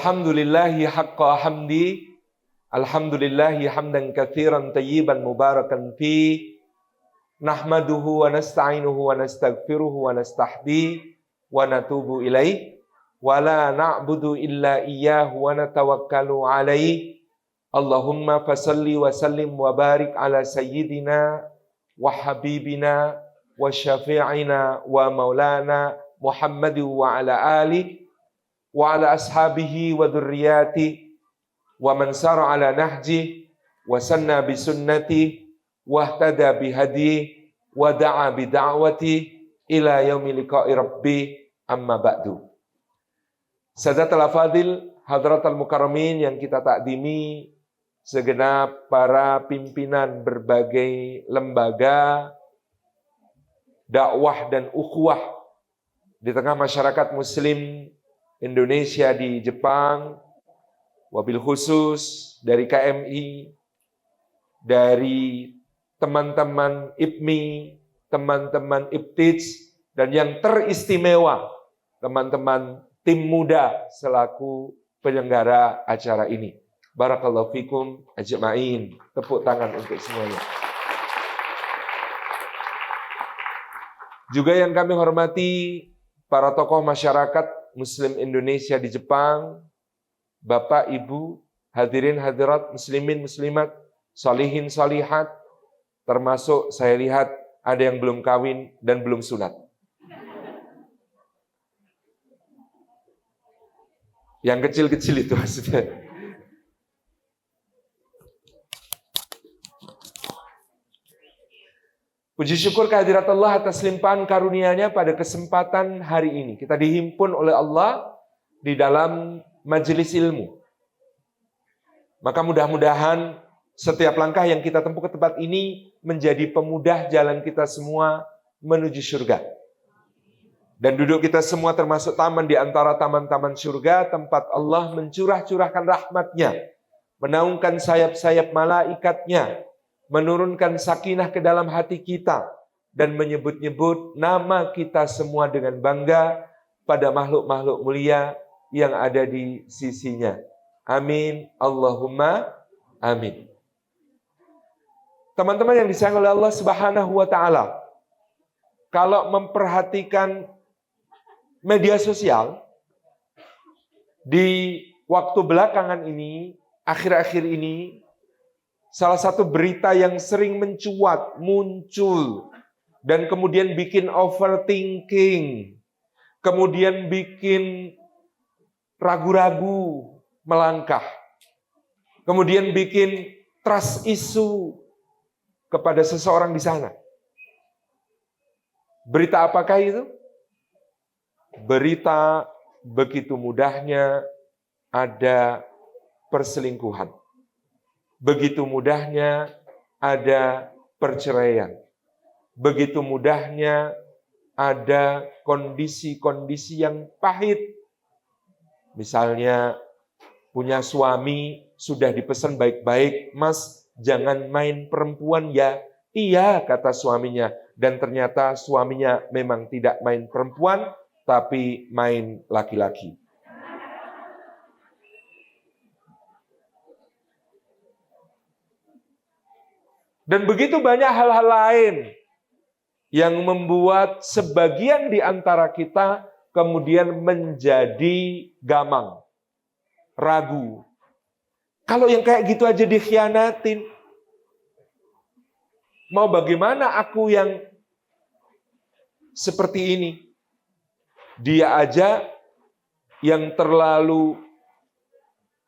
Alhamdulillahi haqqa hamdi. Alhamdulillahi hamdan katsiran tayyiban mubarakan fi. Nahmaduhu wa nasta'inuhu wa nastaghfiruhu wa nastahdi wa natubu ilaih. Wa la na'budu illa iyyahu wa natawakkalu alaih. Allahumma fasalli wa sallim wa barik ala sayyidina wa habibina wa syafi'ina wa maulana Muhammad wa ala alihi wa ala ashabihi wa dzurriyyati wa man sara ala nahji wa sanna bi sunnati wa ihtada bi hadi wa da'a bi da'wati ila yaumil liqa'i rabbi amma ba'du. Sadatul Fadil, hadratul mukarramin yang kita takdimi, segenap para pimpinan berbagai lembaga dakwah dan ukhuwah di tengah masyarakat muslim Indonesia di Jepang, wabil khusus dari KMI, dari teman-teman IPMI, teman-teman IPTIJ, dan yang teristimewa, teman-teman tim muda selaku penyelenggara acara ini. Barakallahu fikum ajma'in. Tepuk tangan untuk semuanya. Juga yang kami hormati para tokoh masyarakat Muslim Indonesia di Jepang, Bapak, Ibu, hadirin hadirat, muslimin, muslimat, salihin, salihat, termasuk saya lihat ada yang belum kawin dan belum sunat. Yang kecil-kecil itu maksudnya. Puji syukur kehadirat Allah atas limpahan karunia-Nya pada kesempatan hari ini. Kita dihimpun oleh Allah di dalam majelis ilmu. Maka mudah-mudahan setiap langkah yang kita tempuh ke tempat ini menjadi pemudah jalan kita semua menuju surga. Dan duduk kita semua termasuk taman di antara taman-taman surga, tempat Allah mencurah-curahkan rahmat-Nya, menaungkan sayap-sayap malaikatnya, menurunkan sakinah ke dalam hati kita, dan menyebut-nyebut nama kita semua dengan bangga pada makhluk-makhluk mulia yang ada di sisinya. Amin. Allahumma amin. Teman-teman yang disayang oleh Allah Subhanahu wa Ta'ala, kalau memperhatikan media sosial di waktu belakangan ini, akhir-akhir ini, salah satu berita yang sering mencuat, muncul, dan kemudian bikin overthinking, kemudian bikin ragu-ragu melangkah, kemudian bikin trust issue kepada seseorang di sana. Berita apakah itu? Berita begitu mudahnya ada perselingkuhan. Begitu mudahnya ada perceraian. Begitu mudahnya ada kondisi-kondisi yang pahit. Misalnya punya suami sudah dipesan baik-baik, "Mas, jangan main perempuan ya." Iya, kata suaminya. Dan ternyata suaminya memang tidak main perempuan, tapi main laki-laki. Dan begitu banyak hal-hal lain yang membuat sebagian di antara kita kemudian menjadi gamang, ragu. Kalau yang kayak gitu aja dikhianatin, mau bagaimana aku yang seperti ini? Dia aja yang terlalu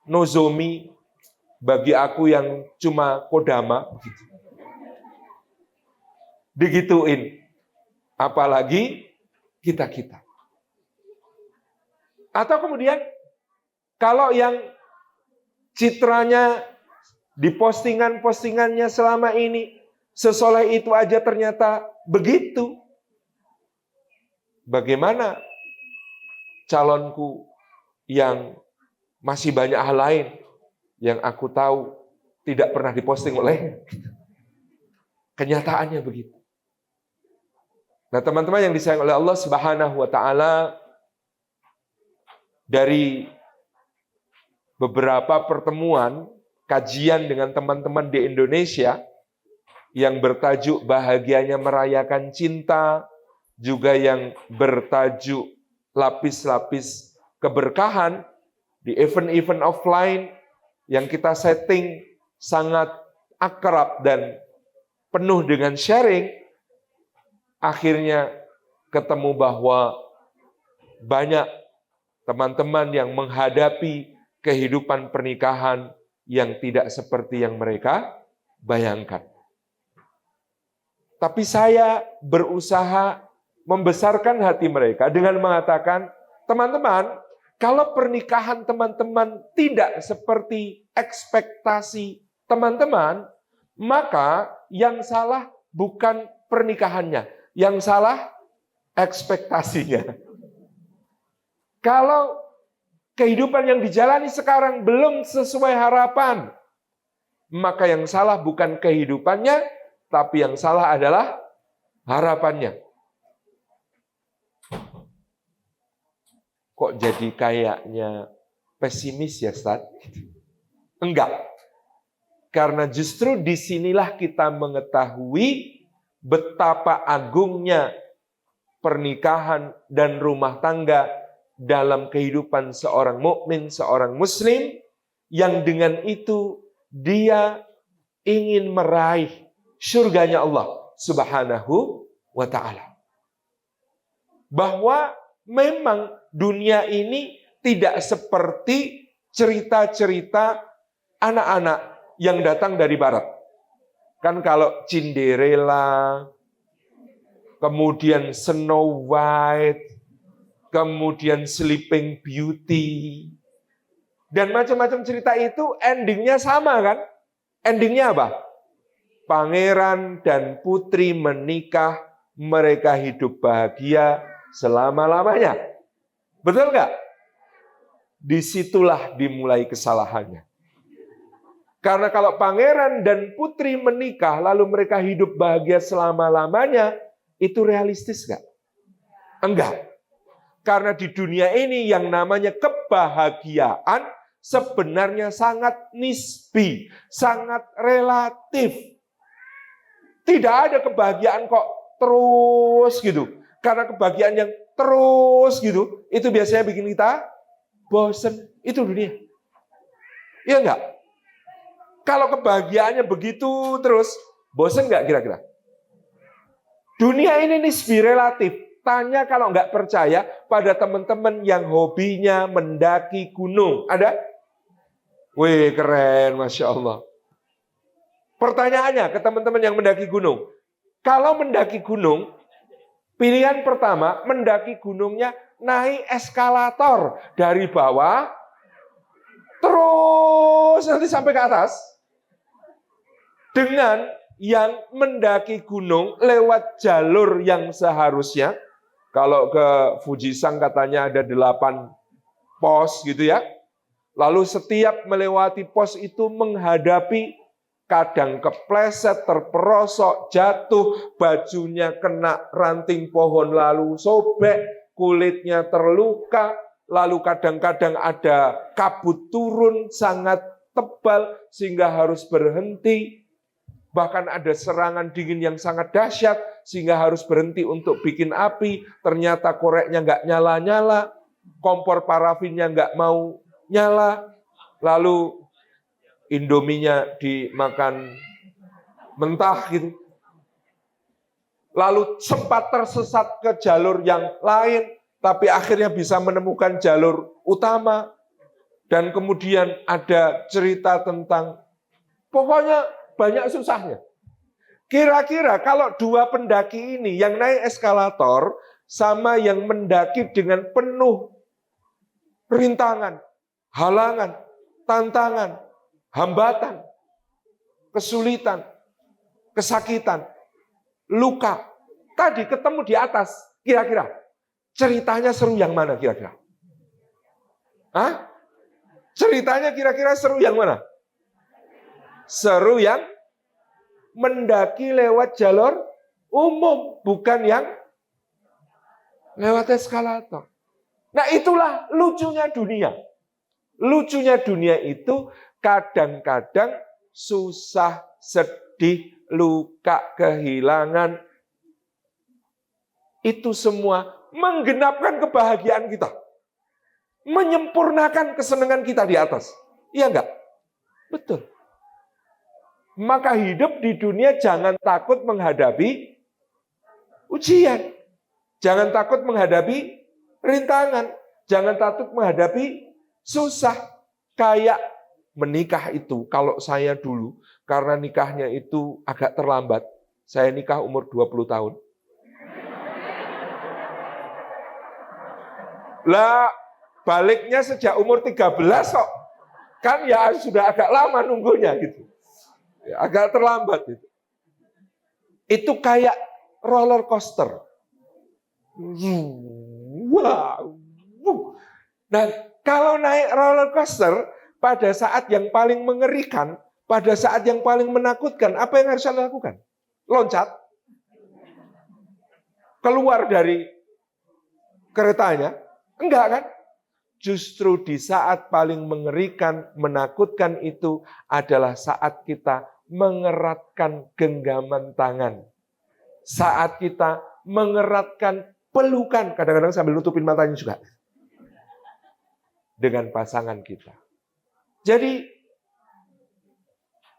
nozomi bagi aku yang cuma kodama, begitu. Digituin, apalagi kita-kita. Atau kemudian, kalau yang citranya di postingan-postingannya selama ini, sesoleh itu aja ternyata begitu. Bagaimana calonku yang masih banyak hal lain yang aku tahu tidak pernah diposting olehnya? Kenyataannya begitu. Nah, teman-teman yang disayang oleh Allah Subhanahu wa Ta'ala, dari beberapa pertemuan kajian dengan teman-teman di Indonesia yang bertajuk Bahagianya Merayakan Cinta, juga yang bertajuk Lapis-lapis Keberkahan, di event-event offline yang kita setting sangat akrab dan penuh dengan sharing, akhirnya ketemu bahwa banyak teman-teman yang menghadapi kehidupan pernikahan yang tidak seperti yang mereka bayangkan. Tapi saya berusaha membesarkan hati mereka dengan mengatakan, teman-teman, kalau pernikahan teman-teman tidak seperti ekspektasi teman-teman, maka yang salah bukan pernikahannya, yang salah ekspektasinya. Kalau kehidupan yang dijalani sekarang belum sesuai harapan, maka yang salah bukan kehidupannya, tapi yang salah adalah harapannya. Kok jadi kayaknya pesimis ya, Ustaz? Enggak. Karena justru disinilah kita mengetahui betapa agungnya pernikahan dan rumah tangga dalam kehidupan seorang mukmin, seorang muslim, yang dengan itu dia ingin meraih surganya Allah Subhanahu wa ta'ala. Bahwa memang dunia ini tidak seperti cerita-cerita anak-anak yang datang dari barat. Kan kalau Cinderella, kemudian Snow White, kemudian Sleeping Beauty, dan macam-macam cerita itu endingnya sama kan? Endingnya apa? Pangeran dan putri menikah, mereka hidup bahagia selama-lamanya. Betul nggak? Disitulah dimulai kesalahannya. Karena kalau pangeran dan putri menikah, lalu mereka hidup bahagia selama-lamanya, itu realistis nggak? Enggak. Karena di dunia ini yang namanya kebahagiaan sebenarnya sangat nisbi, sangat relatif. Tidak ada kebahagiaan kok terus gitu. Karena kebahagiaan yang terus gitu, itu biasanya bikin kita bosen. Itu dunia. Iya enggak? Kalau kebahagiaannya begitu terus, bosen enggak kira-kira? Dunia ini nisbi relatif. Tanya kalau enggak percaya pada teman-teman yang hobinya mendaki gunung. Ada? Wih, keren, Masya Allah. Pertanyaannya ke teman-teman yang mendaki gunung. Kalau mendaki gunung, pilihan pertama, mendaki gunungnya naik eskalator dari bawah, terus nanti sampai ke atas. Dengan yang mendaki gunung lewat jalur yang seharusnya, kalau ke Fujisang katanya ada 8 pos gitu ya. Lalu setiap melewati pos itu menghadapi kadang kepleset, terperosok, jatuh, bajunya kena ranting pohon lalu sobek, kulitnya terluka, lalu kadang-kadang ada kabut turun sangat tebal sehingga harus berhenti. Bahkan ada serangan dingin yang sangat dahsyat sehingga harus berhenti untuk bikin api. Ternyata koreknya nggak nyala-nyala, kompor parafinnya nggak mau nyala, lalu Indominya dimakan mentah gitu. Lalu sempat tersesat ke jalur yang lain, tapi akhirnya bisa menemukan jalur utama. Dan kemudian ada cerita tentang, pokoknya banyak susahnya. Kira-kira kalau dua pendaki ini, yang naik eskalator, sama yang mendaki dengan penuh rintangan, halangan, tantangan, hambatan, kesulitan, kesakitan, luka. Tadi ketemu di atas, kira-kira ceritanya seru yang mana kira-kira? Hah? Ceritanya kira-kira seru yang mana? Seru yang mendaki lewat jalur umum, bukan yang lewat eskalator. Nah itulah lucunya dunia. Lucunya dunia itu kadang-kadang susah, sedih, luka, kehilangan. Itu semua menggenapkan kebahagiaan kita. Menyempurnakan kesenangan kita di atas. Iya enggak? Betul. Maka hidup di dunia jangan takut menghadapi ujian. Jangan takut menghadapi rintangan. Jangan takut menghadapi susah. Kayak menikah itu. Kalau saya dulu, karena nikahnya itu agak terlambat. Saya nikah umur 20 tahun. Lah, baliknya sejak umur 13 kok. Kan ya sudah agak lama nunggunya gitu. Ya, agak terlambat gitu. Itu kayak roller coaster. Wow. Nah, kalau naik roller coaster pada saat yang paling mengerikan, pada saat yang paling menakutkan, apa yang harus Anda lakukan? Loncat. Keluar dari keretanya? Enggak kan? Justru di saat paling mengerikan, menakutkan itu adalah saat kita mengeratkan genggaman tangan. Saat kita mengeratkan pelukan, kadang-kadang sambil nutupin matanya juga. Dengan pasangan kita. Jadi,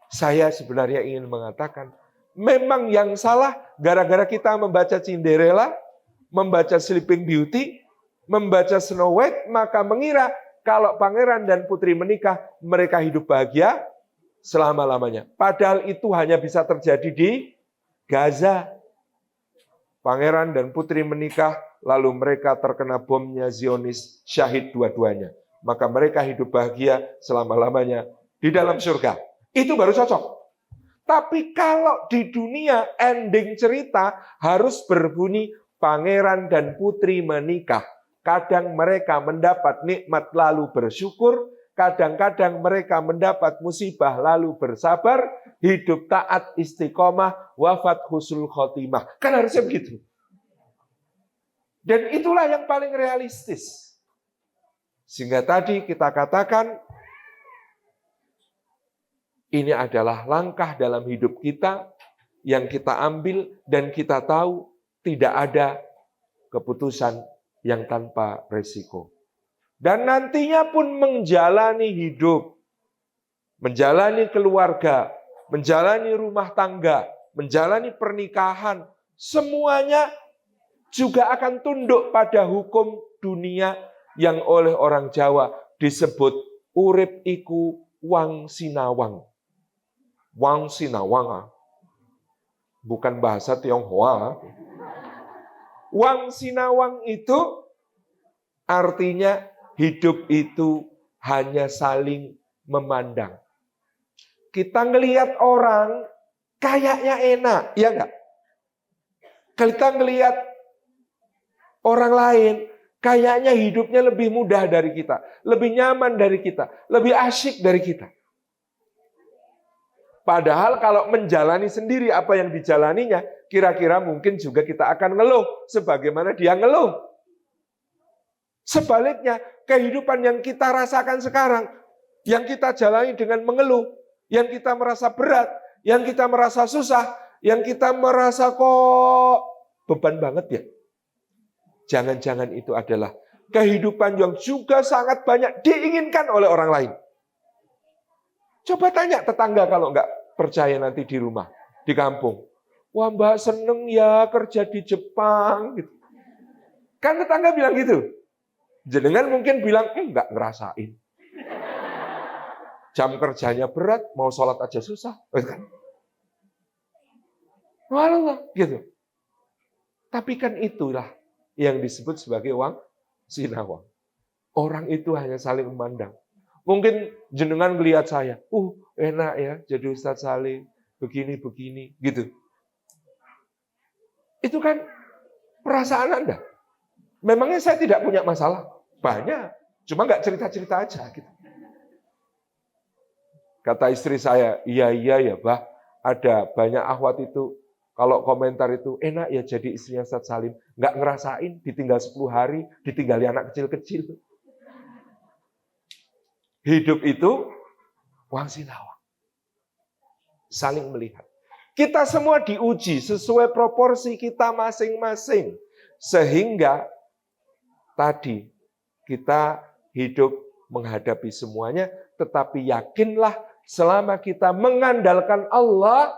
saya sebenarnya ingin mengatakan, memang yang salah gara-gara kita membaca Cinderella, membaca Sleeping Beauty, membaca Snow White, maka mengira kalau pangeran dan putri menikah, mereka hidup bahagia selama-lamanya. Padahal itu hanya bisa terjadi di Gaza. Pangeran dan putri menikah, lalu mereka terkena bomnya Zionis, syahid dua-duanya. Maka mereka hidup bahagia selama-lamanya di dalam surga. Itu baru cocok. Tapi kalau di dunia ending cerita harus berbunyi pangeran dan putri menikah. Kadang mereka mendapat nikmat lalu bersyukur, kadang-kadang mereka mendapat musibah lalu bersabar, hidup taat istiqomah, wafat husnul khotimah. Kan harusnya begitu. Dan itulah yang paling realistis. Sehingga tadi kita katakan, ini adalah langkah dalam hidup kita yang kita ambil dan kita tahu tidak ada keputusan yang tanpa resiko. Dan nantinya pun menjalani hidup, menjalani keluarga, menjalani rumah tangga, menjalani pernikahan, semuanya juga akan tunduk pada hukum dunia yang oleh orang Jawa disebut urip iku wang sinawang. Wang sinawang. Bukan bahasa Tionghoa. Wang sinawang itu artinya hidup itu hanya saling memandang. Kita ngelihat orang kayaknya enak, ya enggak? Kita ngelihat orang lain kayaknya hidupnya lebih mudah dari kita, lebih nyaman dari kita, lebih asyik dari kita. Padahal kalau menjalani sendiri apa yang dijalaninya, kira-kira mungkin juga kita akan ngeluh sebagaimana dia ngeluh. Sebaliknya, kehidupan yang kita rasakan sekarang, yang kita jalani dengan mengeluh, yang kita merasa berat, yang kita merasa susah, yang kita merasa kok beban banget ya. Jangan-jangan itu adalah kehidupan yang juga sangat banyak diinginkan oleh orang lain. Coba tanya tetangga kalau nggak percaya nanti di rumah, di kampung. Wah Mbak seneng ya kerja di Jepang. Gitu. Kan tetangga bilang gitu. Jenengan mungkin bilang, nggak ngerasain. Jam kerjanya berat, mau sholat aja susah. Walah, gitu. Tapi kan itulah yang disebut sebagai wang sinawang. Orang itu hanya saling memandang. Mungkin jenengan melihat saya, enak ya jadi Ustadz Salim, begini-begini, gitu. Itu kan perasaan Anda. Memangnya saya tidak punya masalah? Banyak, cuma nggak cerita-cerita aja. Gitu. Kata istri saya, iya ya Bah, ada banyak akhwat itu, kalau komentar itu, enak ya jadi istrinya Ustadz Salim, nggak ngerasain, ditinggal 10 hari, ditinggali anak kecil-kecil. Hidup itu wang sinawang. Saling melihat. Kita semua diuji sesuai proporsi kita masing-masing. Sehingga tadi kita hidup menghadapi semuanya, tetapi yakinlah selama kita mengandalkan Allah,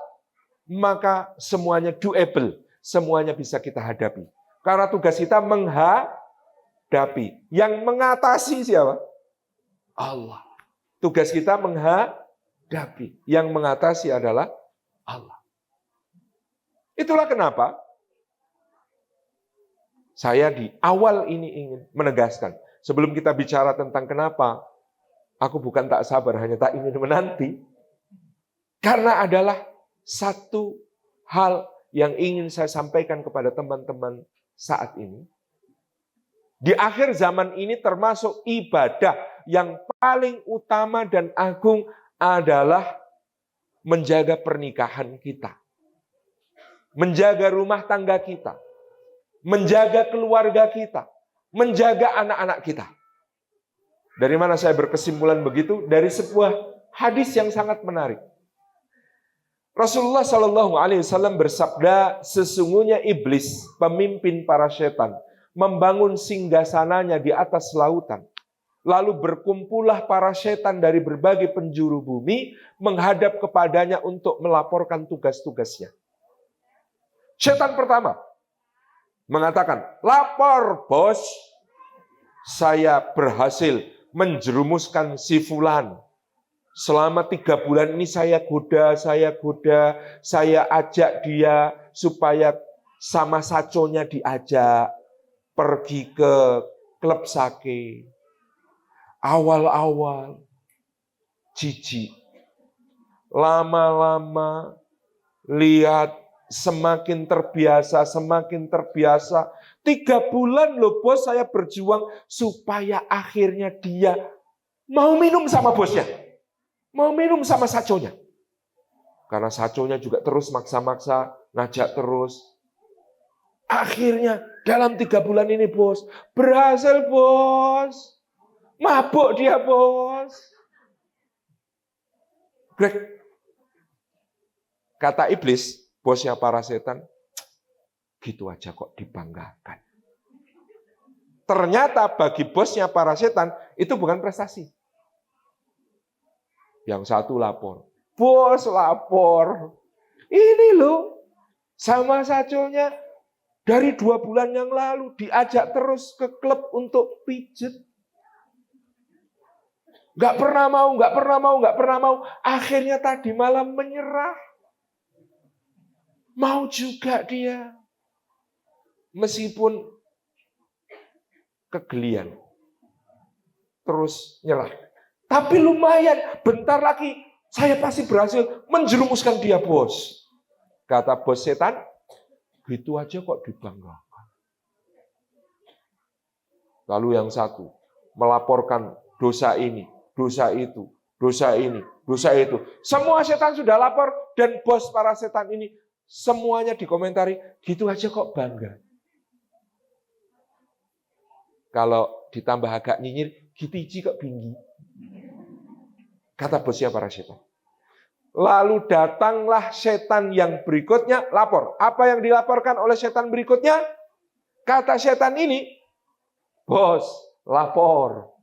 maka semuanya doable, semuanya bisa kita hadapi. Karena tugas kita menghadapi. Yang mengatasi siapa? Allah. Tugas kita menghadapi. Yang mengatasi adalah Allah. Itulah kenapa saya di awal ini ingin menegaskan. Sebelum kita bicara tentang kenapa, aku bukan tak sabar, hanya tak ingin menanti. Karena adalah satu hal yang ingin saya sampaikan kepada teman-teman saat ini. Di akhir zaman ini termasuk ibadah yang paling utama dan agung adalah menjaga pernikahan kita. Menjaga rumah tangga kita. Menjaga keluarga kita. Menjaga anak-anak kita. Dari mana saya berkesimpulan begitu? Dari sebuah hadis yang sangat menarik. Rasulullah Shallallahu Alaihi Wasallam bersabda, sesungguhnya iblis, pemimpin para setan, membangun singgasananya di atas lautan. Lalu berkumpullah para setan dari berbagai penjuru bumi menghadap kepadanya untuk melaporkan tugas-tugasnya. Setan pertama mengatakan, lapor bos, saya berhasil menjerumuskan si fulan. Selama 3 bulan ini saya goda, saya ajak dia supaya sama saconya diajak pergi ke klub sake. Awal-awal jijik. Lama-lama lihat semakin terbiasa. 3 bulan loh bos saya berjuang supaya akhirnya dia mau minum sama bosnya. Mau minum sama saconya. Karena saconya juga terus maksa-maksa, ngajak terus. Akhirnya dalam 3 bulan ini bos, berhasil bos. Mabuk dia bos. Greg. Kata iblis, bosnya para setan, gitu aja kok dibanggakan. Ternyata bagi bosnya para setan, itu bukan prestasi. Yang satu lapor. Bos lapor. Ini loh, sama saconya dari 2 bulan yang lalu diajak terus ke klub untuk pijet. Gak pernah mau. Akhirnya tadi malam menyerah. Mau juga dia. Meskipun kegelian. Terus nyerah. Tapi lumayan, bentar lagi saya pasti berhasil menjerumuskan dia bos. Kata bos setan, gitu aja kok dibanggakan. Lalu yang satu, melaporkan dosa ini, dosa itu, dosa ini, dosa itu. Semua setan sudah lapor dan bos para setan ini semuanya dikomentari, gitu aja kok bangga. Kalau ditambah agak nyinyir, gitu kok tinggi. Kata bosnya para setan. Lalu datanglah setan yang berikutnya lapor. Apa yang dilaporkan oleh setan berikutnya? Kata setan ini, bos, lapor.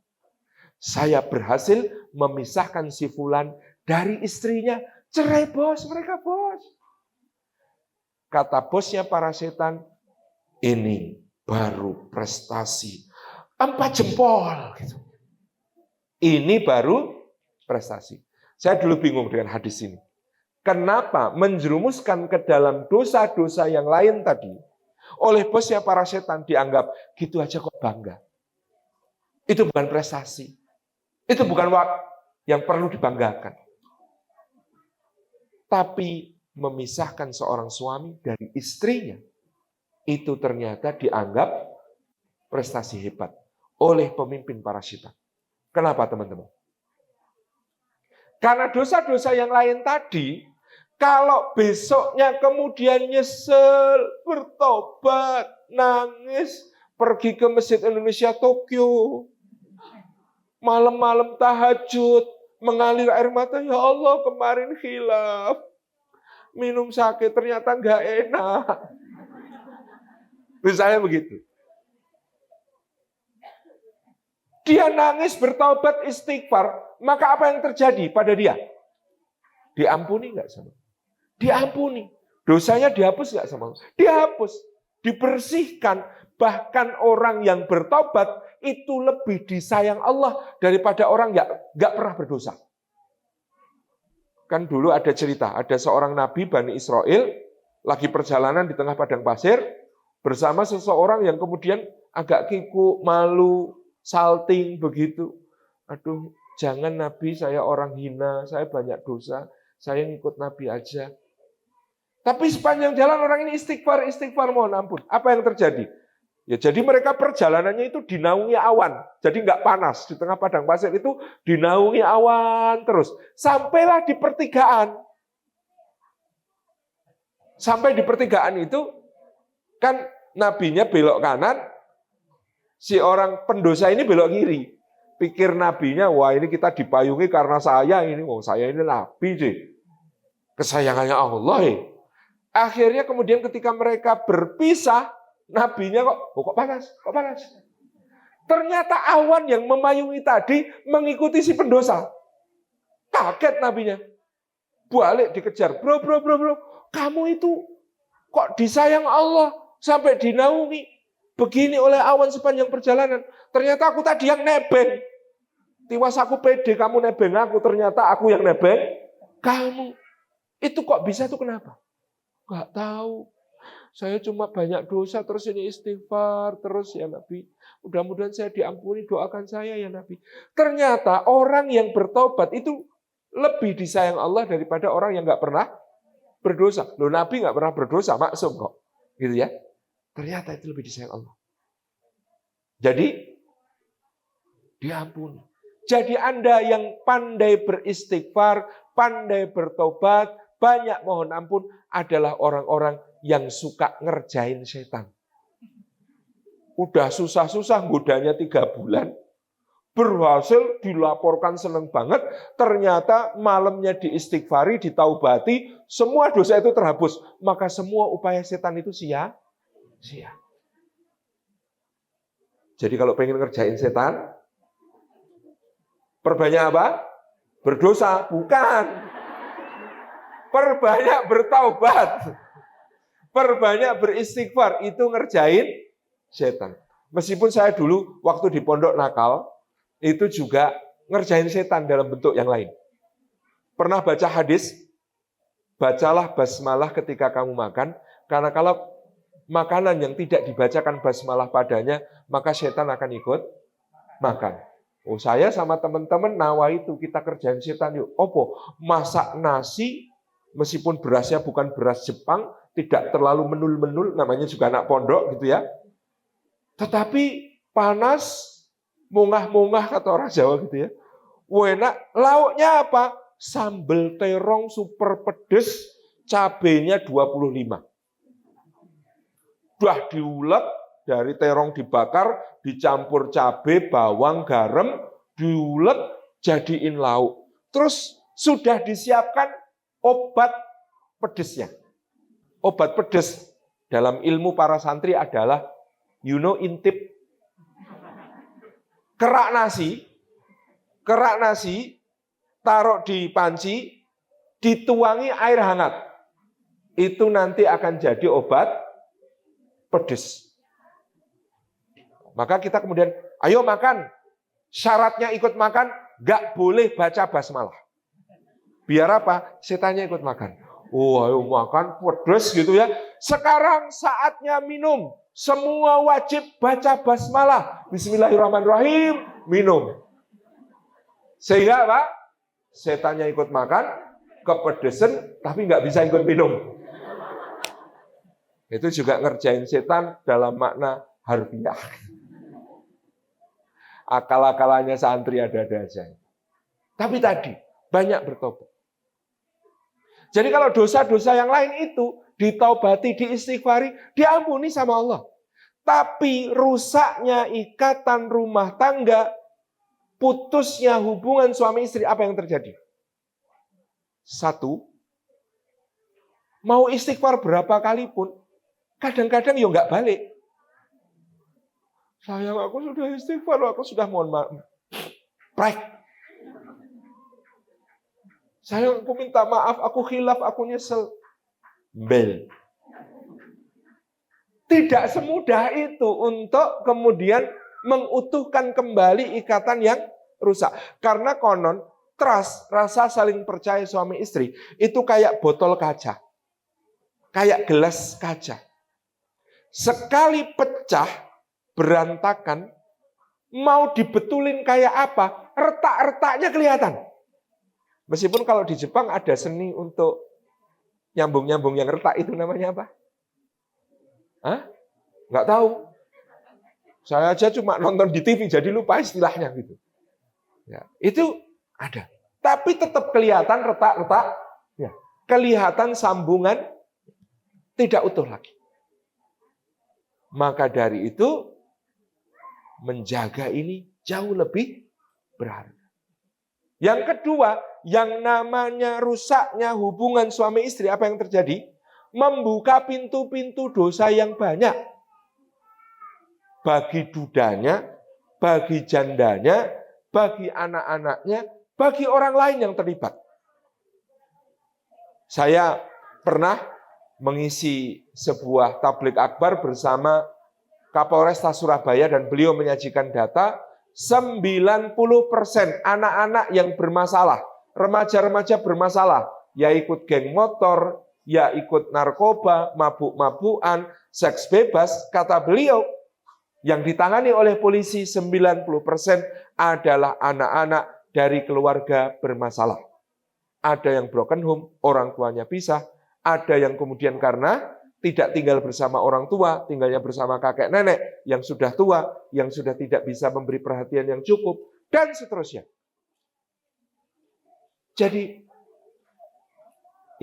Saya berhasil memisahkan si fulan dari istrinya. Cerai bos, mereka bos. Kata bosnya para setan, ini baru prestasi. 4 jempol. Gitu. Ini baru prestasi. Saya dulu bingung dengan hadis ini. Kenapa menjerumuskan ke dalam dosa-dosa yang lain tadi, oleh bosnya para setan dianggap, gitu aja kok bangga. Itu bukan prestasi. Itu bukan yang perlu dibanggakan. Tapi memisahkan seorang suami dari istrinya, itu ternyata dianggap prestasi hebat oleh pemimpin para setan. Kenapa teman-teman? Karena dosa-dosa yang lain tadi, kalau besoknya kemudian nyesel, bertobat, nangis, pergi ke Masjid Indonesia Tokyo, malam-malam tahajud, mengalir air mata, ya Allah kemarin khilaf, minum sakit ternyata nggak enak. Misalnya begitu. Dia nangis, bertaubat, istighfar, maka apa yang terjadi pada dia? Diampuni nggak sama? Diampuni. Dosanya dihapus nggak sama? Dihapus. Dibersihkan. Bahkan orang yang bertobat itu lebih disayang Allah daripada orang yang nggak pernah berdosa. Kan dulu ada cerita, ada seorang nabi Bani Israel lagi perjalanan di tengah padang pasir bersama seseorang yang kemudian agak kikuk, malu, salting begitu. Aduh, jangan Nabi, saya orang hina, saya banyak dosa, saya ngikut Nabi aja. Tapi sepanjang jalan orang ini istighfar, mohon ampun. Apa yang terjadi? Ya jadi mereka perjalanannya itu dinaungi awan. Jadi nggak panas. Di tengah padang pasir itu dinaungi awan terus. Sampailah di pertigaan. Sampai di pertigaan itu, kan nabinya belok kanan, si orang pendosa ini belok kiri. Pikir nabinya, wah ini kita dipayungi karena saya ini. Oh, saya ini nabi sih. Kesayangannya Allah ya. Akhirnya kemudian ketika mereka berpisah, nabinya kok panas, kok panas. Ternyata awan yang memayungi tadi mengikuti si pendosa. Kaget nabinya. Balik dikejar, bro, kamu itu kok disayang Allah sampai dinaungi begini oleh awan sepanjang perjalanan. Ternyata aku tadi yang nebeng. Tiwas aku pede, kamu nebeng aku, ternyata aku yang nebeng kamu. Itu kok bisa tuh kenapa? Gak tahu. Saya cuma banyak dosa, terus ini istighfar, terus ya Nabi. Mudah-mudahan saya diampuni, doakan saya ya Nabi. Ternyata orang yang bertobat itu lebih disayang Allah daripada orang yang gak pernah berdosa. Loh, Nabi gak pernah berdosa, maksum kok. Gitu ya. Ternyata itu lebih disayang Allah. Jadi, diampuni. Jadi Anda yang pandai beristighfar, pandai bertobat, banyak mohon ampun, adalah orang-orang yang suka ngerjain setan. Udah susah-susah godanya 3 bulan, berhasil dilaporkan seneng banget, ternyata malamnya diistighfari, ditaubati, semua dosa itu terhapus. Maka semua upaya setan itu sia-sia. Jadi kalau pengen ngerjain setan, perbanyak apa? Berdosa, bukan. Perbanyak bertaubat. Perbanyak beristighfar, itu ngerjain setan. Meskipun saya dulu waktu di pondok nakal, itu juga ngerjain setan dalam bentuk yang lain. Pernah baca hadis, bacalah basmalah ketika kamu makan, karena kalau makanan yang tidak dibacakan basmalah padanya, maka setan akan ikut makan. Oh, saya sama teman-teman nawa itu, kita kerjain setan yuk. Opo, masak nasi, meskipun berasnya bukan beras Jepang, tidak terlalu menul-menul, namanya juga anak pondok gitu ya. Tetapi panas, mungah-mungah kata orang Jawa gitu ya. Enak, lauknya apa? Sambal terong super pedes, cabenya 25. Udah diulek, dari terong dibakar, dicampur cabe, bawang, garam, diulek, jadiin lauk. Terus sudah disiapkan obat pedesnya. Obat pedes dalam ilmu para santri adalah intip. Kerak nasi, taruh di panci, dituangi air hangat. Itu nanti akan jadi obat pedes. Maka kita kemudian, ayo makan. Syaratnya ikut makan, gak boleh baca basmalah. Biar apa? Setannya ikut makan. Oh, ayo makan pedes gitu ya. Sekarang saatnya minum. Semua wajib baca basmalah. Bismillahirrahmanirrahim. Minum. Sehingga apa? Setannya ikut makan, kepedesan, tapi nggak bisa ikut minum. Itu juga ngerjain setan dalam makna harfiah. Akal-akalannya santri ada-ada aja. Tapi tadi, banyak bertobat. Jadi kalau dosa-dosa yang lain itu ditaubati, diistighfari, diampuni sama Allah. Tapi rusaknya ikatan rumah tangga, putusnya hubungan suami istri, apa yang terjadi? Satu, mau istighfar berapa kali pun, kadang-kadang ya nggak balik. Sayang, aku sudah istighfar, aku sudah mohon maaf. Prek. Sayang, aku minta maaf, aku khilaf, aku nyesel. Bel. Tidak semudah itu untuk kemudian mengutuhkan kembali ikatan yang rusak. Karena konon, trust, rasa saling percaya suami istri, itu kayak botol kaca. Kayak gelas kaca. Sekali pecah, berantakan, mau dibetulin kayak apa, retak-retaknya kelihatan. Meskipun kalau di Jepang ada seni untuk nyambung-nyambung yang retak, itu namanya apa? Hah? Nggak tahu. Saya aja cuma nonton di TV, jadi lupa istilahnya gitu. Ya, itu ada. Tapi tetap kelihatan retak-retak, ya. Kelihatan sambungan tidak utuh lagi. Maka dari itu, menjaga ini jauh lebih berharga. Yang kedua, yang namanya rusaknya hubungan suami istri, apa yang terjadi? Membuka pintu-pintu dosa yang banyak. Bagi dudanya, bagi jandanya, bagi anak-anaknya, bagi orang lain yang terlibat. Saya pernah mengisi sebuah tabligh akbar bersama Kapolresta Surabaya dan beliau menyajikan data 90% anak-anak yang bermasalah, remaja-remaja bermasalah, ya ikut geng motor, ya ikut narkoba, mabuk-mabukan, seks bebas, kata beliau, yang ditangani oleh polisi 90% adalah anak-anak dari keluarga bermasalah. Ada yang broken home, orang tuanya pisah, ada yang kemudian karena tidak tinggal bersama orang tua, tinggalnya bersama kakek nenek yang sudah tua, yang sudah tidak bisa memberi perhatian yang cukup, dan seterusnya. Jadi,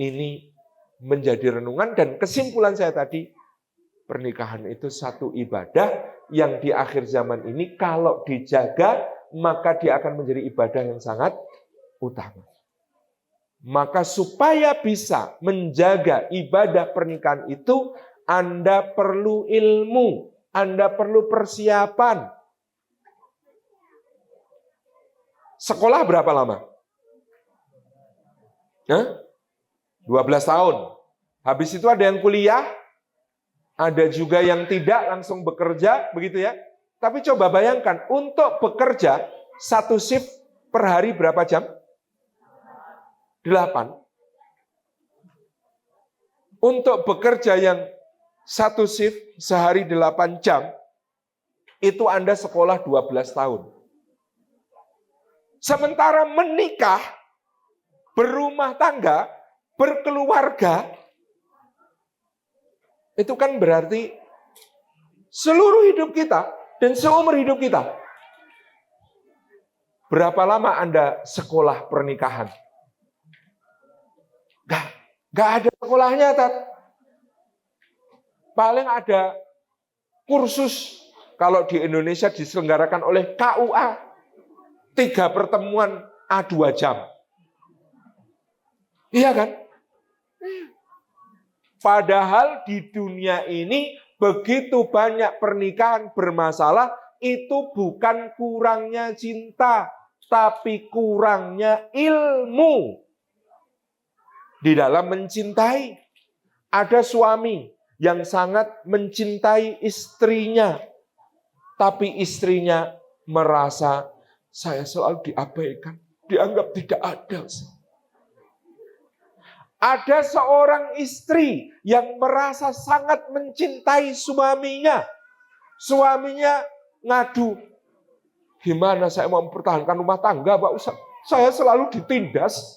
ini menjadi renungan dan kesimpulan saya tadi, pernikahan itu satu ibadah yang di akhir zaman ini kalau dijaga, maka dia akan menjadi ibadah yang sangat utama. Maka supaya bisa menjaga ibadah pernikahan itu, Anda perlu ilmu, Anda perlu persiapan. Sekolah berapa lama? 12 tahun. Habis itu ada yang kuliah, ada juga yang tidak langsung bekerja, begitu ya. Tapi coba bayangkan, untuk bekerja, satu shift per hari berapa jam? 8. Untuk bekerja yang satu shift sehari 8 jam, itu Anda sekolah 12 tahun. Sementara menikah, berumah tangga, berkeluarga, itu kan berarti seluruh hidup kita dan seumur hidup kita. Berapa lama Anda sekolah pernikahan? Gak ada sekolahnya, Tat. Paling ada kursus, kalau di Indonesia diselenggarakan oleh KUA, 3 pertemuan A2 jam. Iya kan? Padahal di dunia ini begitu banyak pernikahan bermasalah, itu bukan kurangnya cinta, tapi kurangnya ilmu di dalam mencintai. Ada suami yang sangat mencintai istrinya, tapi istrinya merasa saya selalu diabaikan, dianggap tidak ada. Ada seorang istri yang merasa sangat mencintai suaminya. Suaminya ngadu, gimana saya mau mempertahankan rumah tangga, Pak Ustaz? Saya selalu ditindas.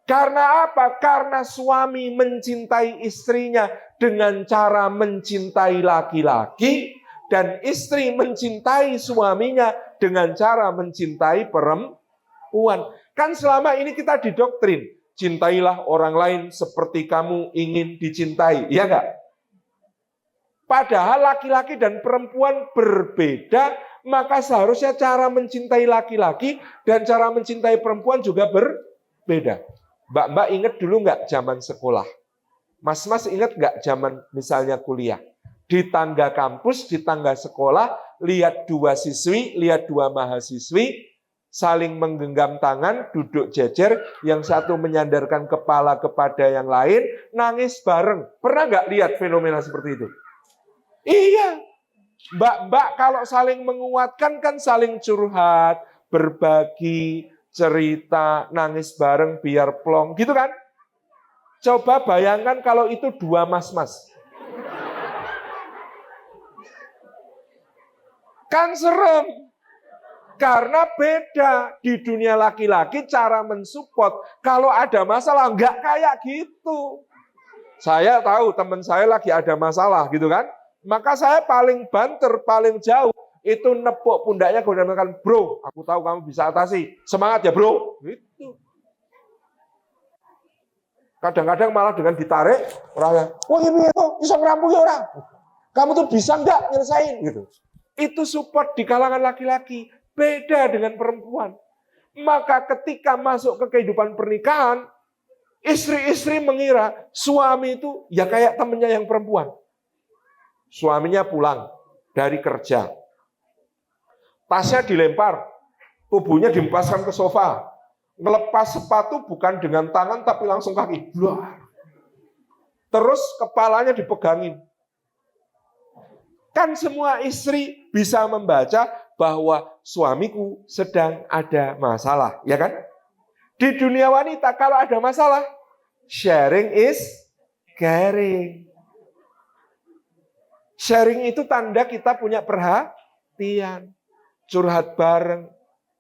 Karena apa? Karena suami mencintai istrinya dengan cara mencintai laki-laki, dan istri mencintai suaminya dengan cara mencintai perempuan. Kan selama ini kita didoktrin, cintailah orang lain seperti kamu ingin dicintai, iya enggak? Padahal laki-laki dan perempuan berbeda, Maka seharusnya cara mencintai laki-laki dan cara mencintai perempuan juga berbeda. Mbak-mbak ingat dulu nggak zaman sekolah? Mas-mas ingat nggak zaman misalnya kuliah? Di tangga kampus, di tangga sekolah, lihat dua siswi, lihat dua mahasiswi, saling menggenggam tangan, duduk jejer, yang satu menyandarkan kepala kepada yang lain, nangis bareng. Pernah nggak lihat fenomena seperti itu? Iya. Mbak-mbak kalau saling menguatkan kan saling curhat, berbagi, cerita, nangis bareng biar plong, gitu kan? Coba bayangkan kalau itu dua mas-mas. Kan serem. Karena beda. Di dunia laki-laki cara mensupport. Kalau ada masalah, nggak kayak gitu. Saya tahu teman saya lagi ada masalah gitu kan. Maka saya paling banter, paling jauh. Itu nepuk pundaknya, kemudian mengatakan, bro, aku tahu kamu bisa atasi. Semangat ya bro. Gitu. Kadang-kadang malah dengan ditarik, orangnya, wah ini itu, bisa ngerampungi orang. Kamu tuh bisa nggak nyelesain gitu. Itu support di kalangan laki-laki. Beda dengan perempuan. Maka ketika masuk ke kehidupan pernikahan, istri-istri mengira suami itu ya kayak temennya yang perempuan. Suaminya pulang dari kerja. Tasnya dilempar, tubuhnya dihempaskan ke sofa. Ngelepas sepatu bukan dengan tangan tapi langsung kaki. Terus kepalanya dipegangin. Kan semua istri bisa membaca bahwa suamiku sedang ada masalah, ya kan? Di dunia wanita kalau ada masalah, sharing is caring. Sharing itu tanda kita punya perhatian. Curhat bareng,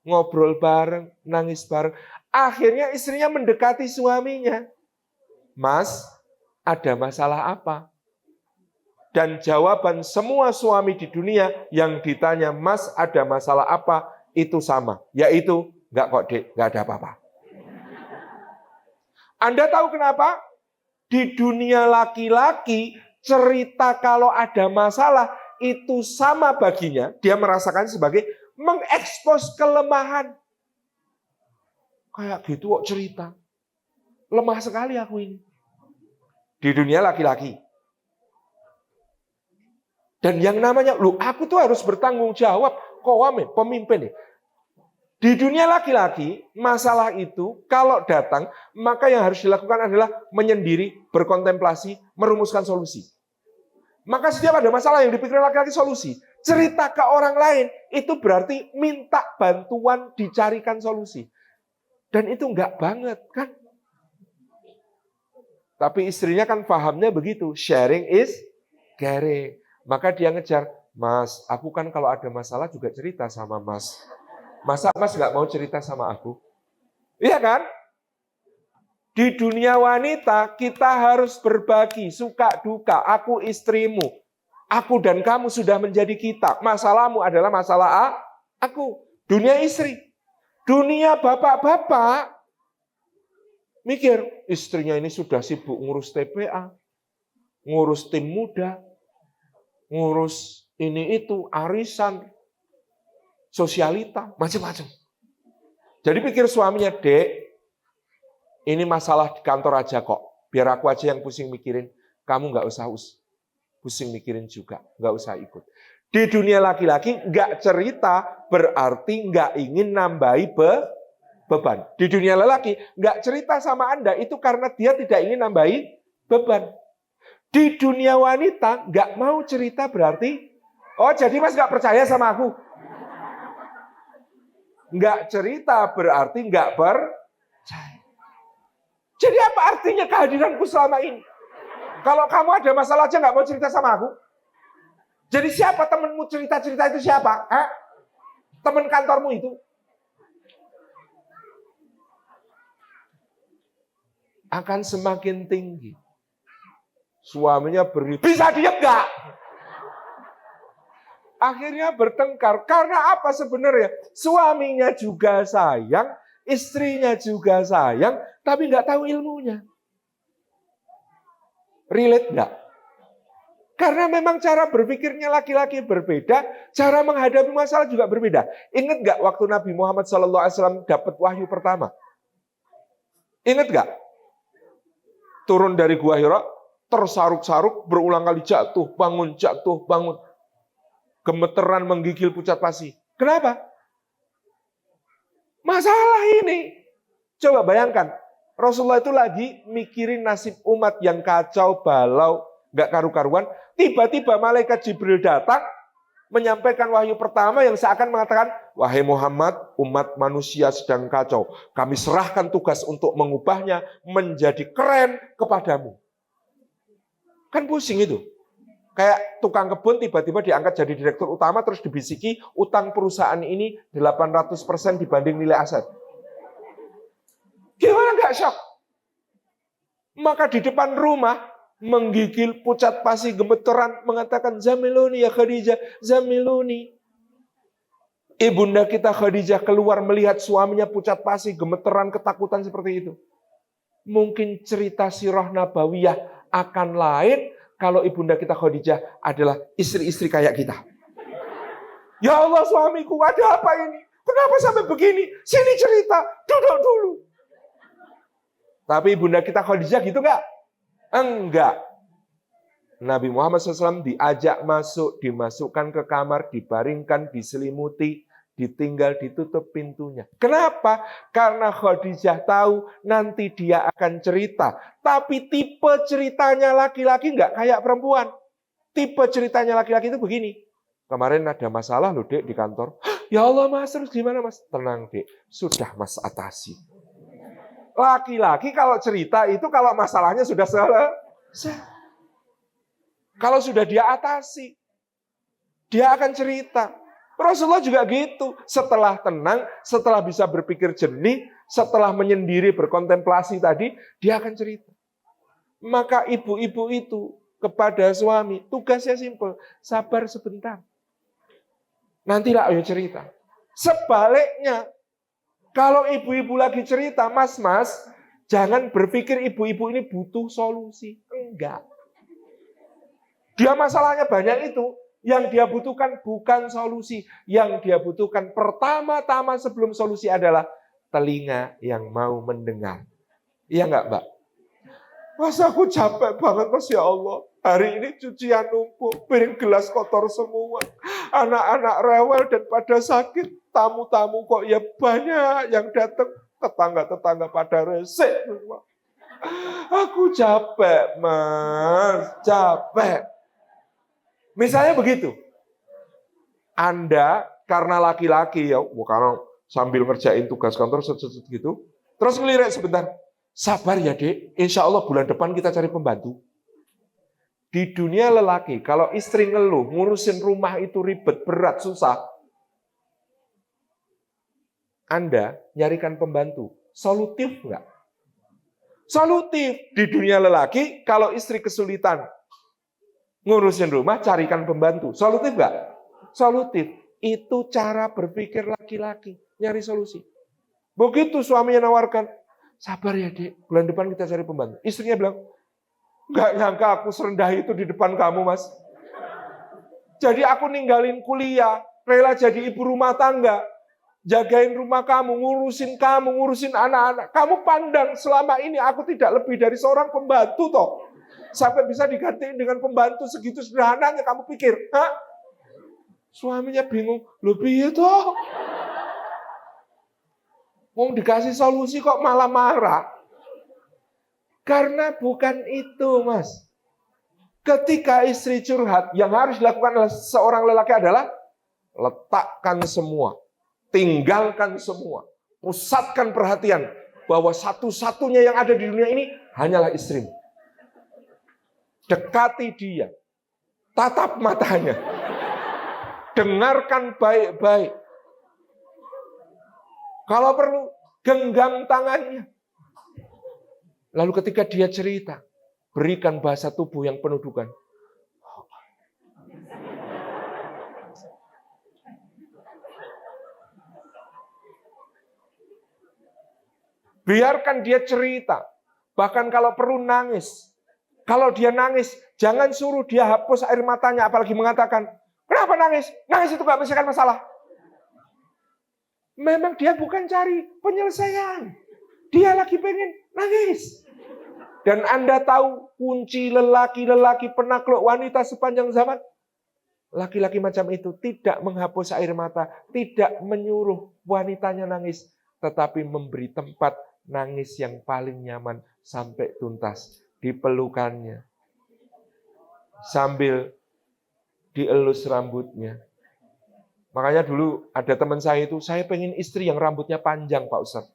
ngobrol bareng, nangis bareng. Akhirnya istrinya mendekati suaminya. Mas, ada masalah apa? Dan jawaban semua suami di dunia yang ditanya, Mas ada masalah apa? Itu sama. Yaitu, enggak kok dek, enggak ada apa-apa. Anda tahu kenapa? Di dunia laki-laki, cerita kalau ada masalah, itu sama baginya. Dia merasakan sebagai mengekspos kelemahan. Kayak gitu kok cerita. Lemah sekali aku ini. Di dunia laki-laki. Dan yang namanya, aku tuh harus bertanggung jawab. Kowame, pemimpin nih. Di dunia laki-laki, masalah itu kalau datang, maka yang harus dilakukan adalah menyendiri, berkontemplasi, merumuskan solusi. Maka setiap ada masalah yang dipikirkan laki-laki solusi. Cerita ke orang lain, itu berarti minta bantuan dicarikan solusi. Dan itu enggak banget, kan? Tapi istrinya kan pahamnya begitu, sharing is caring. Maka dia ngejar, Mas, aku kan kalau ada masalah juga cerita sama Mas. Masa Mas nggak mau cerita sama aku? Iya kan? Di dunia wanita kita harus berbagi, suka duka. Aku istrimu, aku dan kamu sudah menjadi kita. Masalahmu adalah masalah aku. Dunia istri. Dunia bapak-bapak, mikir, istrinya ini sudah sibuk ngurus TPA, ngurus tim muda, ngurus ini itu, arisan, sosialita, macam-macam. Jadi pikir suaminya, Dek, ini masalah di kantor aja kok. Biar aku aja yang pusing mikirin. Kamu nggak usah pusing mikirin juga. Nggak usah ikut. Di dunia laki-laki, nggak cerita berarti nggak ingin nambahi beban. Di dunia lelaki, nggak cerita sama Anda itu karena dia tidak ingin nambahi beban. Di dunia wanita, nggak mau cerita berarti, oh jadi Mas nggak percaya sama aku? Nggak cerita berarti nggak percaya. Jadi apa artinya kehadiranku selama ini? Kalau kamu ada masalah aja nggak mau cerita sama aku? Jadi siapa temenmu cerita-cerita itu siapa? Temen kantormu itu? Akan semakin tinggi. Suaminya beri, bisa diam nggak? Akhirnya bertengkar. Karena apa sebenarnya? Suaminya juga sayang, istrinya juga sayang, tapi nggak tahu ilmunya. Relate nggak? Karena memang cara berpikirnya laki-laki berbeda, cara menghadapi masalah juga berbeda. Ingat gak waktu Nabi Muhammad SAW dapat wahyu pertama? Ingat gak? Turun dari Gua Hira, tersaruk-saruk, berulang kali jatuh, bangun, gemeteran menggigil pucat pasi. Kenapa? Masalah ini. Coba bayangkan, Rasulullah itu lagi mikirin nasib umat yang kacau, balau, gak karu-karuan. Tiba-tiba malaikat Jibril datang, menyampaikan wahyu pertama yang seakan mengatakan, wahai Muhammad, umat manusia sedang kacau. Kami serahkan tugas untuk mengubahnya menjadi keren kepadamu. Kan pusing itu. Kayak tukang kebun tiba-tiba diangkat jadi direktur utama terus dibisiki utang perusahaan ini 800% dibanding nilai aset. Gimana nggak shock? Maka di depan rumah menggigil pucat pasi gemeteran mengatakan Zamiluni ya Khadijah, Zamiluni. Ibunda kita Khadijah keluar melihat suaminya pucat pasi gemeteran ketakutan seperti itu. Mungkin cerita sirah nabawiyah akan lain kalau ibunda kita Khadijah adalah istri-istri kayak kita. Ya Allah suamiku, ada apa ini? Kenapa sampai begini? Sini cerita, duduk dulu. Tapi ibunda kita Khadijah gitu enggak? Enggak. Nabi Muhammad SAW diajak masuk, dimasukkan ke kamar, dibaringkan, diselimuti, ditinggal, ditutup pintunya. Kenapa? Karena Khadijah tahu nanti dia akan cerita. Tapi tipe ceritanya laki-laki enggak kayak perempuan. Tipe ceritanya laki-laki itu begini. Kemarin ada masalah loh dek di kantor. Ya Allah mas, terus gimana mas? Tenang dek, sudah mas atasi. Laki-laki kalau cerita itu kalau masalahnya sudah selesai. Kalau sudah dia atasi, dia akan cerita. Rasulullah juga gitu. Setelah tenang, setelah bisa berpikir jernih, setelah menyendiri berkontemplasi tadi, dia akan cerita. Maka ibu-ibu itu kepada suami, tugasnya simpel, sabar sebentar. Nantilah ayo cerita. Sebaliknya, kalau ibu-ibu lagi cerita, mas, jangan berpikir ibu-ibu ini butuh solusi. Enggak. Dia masalahnya banyak itu. Yang dia butuhkan bukan solusi. Yang dia butuhkan pertama-tama sebelum solusi adalah telinga yang mau mendengar. Iya enggak, Mbak? Mas aku capek banget, Mas, ya Allah. Hari ini cucian numpuk, piring gelas kotor semua. Anak-anak rewel dan pada sakit. Tamu-tamu kok ya banyak yang datang. Tetangga-tetangga pada resek semua. Aku capek, Mas. Capek. Misalnya begitu. Anda karena laki-laki ya, karena sambil ngerjain tugas kantor gitu. Terus ngelirik sebentar. Sabar ya dek, insya Allah bulan depan kita cari pembantu. Di dunia lelaki, kalau istri ngeluh, ngurusin rumah itu ribet, berat, susah. Anda nyarikan pembantu, solutif nggak? Solutif. Di dunia lelaki, kalau istri kesulitan ngurusin rumah, carikan pembantu. Solutif nggak? Solutif. Itu cara berpikir laki-laki, nyari solusi. Begitu suaminya nawarkan, sabar ya dek, bulan depan kita cari pembantu. Istrinya bilang, nggak nyangka aku serendah itu di depan kamu mas. Jadi aku ninggalin kuliah, rela jadi ibu rumah tangga, jagain rumah kamu, ngurusin anak-anak. Kamu pandang selama ini aku tidak lebih dari seorang pembantu toh. Sampai bisa digantiin dengan pembantu segitu sederhananya kamu pikir, hah? Suaminya bingung, loh piye toh? Mau dikasih solusi kok malah marah. Karena bukan itu, Mas. Ketika istri curhat, yang harus dilakukan oleh seorang lelaki adalah letakkan semua, tinggalkan semua, pusatkan perhatian bahwa satu-satunya yang ada di dunia ini hanyalah istrimu. Dekati dia, tatap matanya, dengarkan baik-baik. Kalau perlu, genggam tangannya. Lalu ketika dia cerita, berikan bahasa tubuh yang penuh dukan. Biarkan dia cerita. Bahkan kalau perlu nangis. Kalau dia nangis, jangan suruh dia hapus air matanya, apalagi mengatakan, kenapa nangis? Nangis itu gak menyelesaikan masalah. Memang dia bukan cari penyelesaian. Dia lagi pengen nangis. Dan Anda tahu kunci lelaki-lelaki penakluk wanita sepanjang zaman? Laki-laki macam itu tidak menghapus air mata, tidak menyuruh wanitanya nangis, tetapi memberi tempat nangis yang paling nyaman sampai tuntas. Dipelukannya, sambil dielus rambutnya. Makanya dulu ada teman saya itu, saya pengen istri yang rambutnya panjang Pak Ustadz.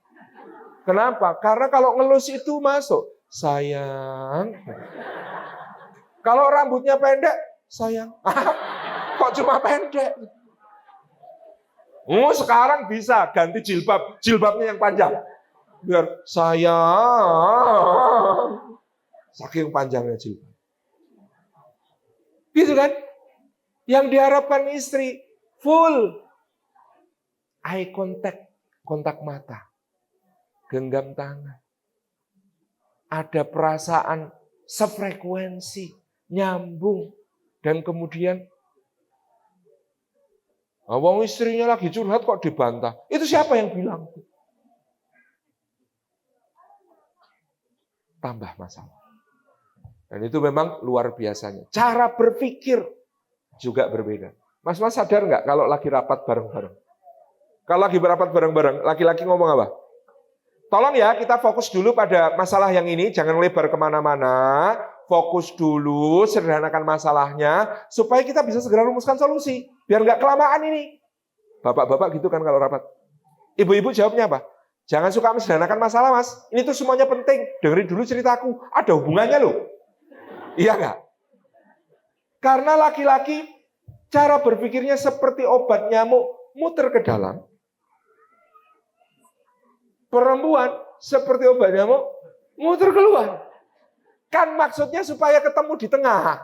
Kenapa? Karena kalau ngelus itu masuk, sayang. Kalau rambutnya pendek, sayang. Kok cuma pendek? Sekarang bisa ganti jilbab, jilbabnya yang panjang. Biar sayang. Saking panjangnya jilbab. Gitu kan? Yang diharapkan istri, full eye contact, kontak mata. Genggam tangan. Ada perasaan sefrekuensi, nyambung. Dan kemudian wong istrinya lagi curhat kok dibantah. Itu siapa yang bilang? Tambah masalah. Dan itu memang luar biasanya. Cara berpikir juga berbeda. Mas sadar nggak kalau lagi rapat bareng-bareng? Kalau lagi berapat bareng-bareng, laki-laki ngomong apa? Tolong ya, kita fokus dulu pada masalah yang ini. Jangan lebar kemana-mana. Fokus dulu, sederhanakan masalahnya. Supaya kita bisa segera rumuskan solusi. Biar nggak kelamaan ini. Bapak-bapak gitu kan kalau rapat. Ibu-ibu jawabnya apa? Jangan suka mensederhanakan masalah, Mas. Ini tuh semuanya penting. Dengerin dulu ceritaku. Ada hubungannya loh. Iya nggak? Karena laki-laki cara berpikirnya seperti obat nyamuk muter ke dalam. Perempuan seperti obat nyamuk muter keluar. Kan maksudnya supaya ketemu di tengah.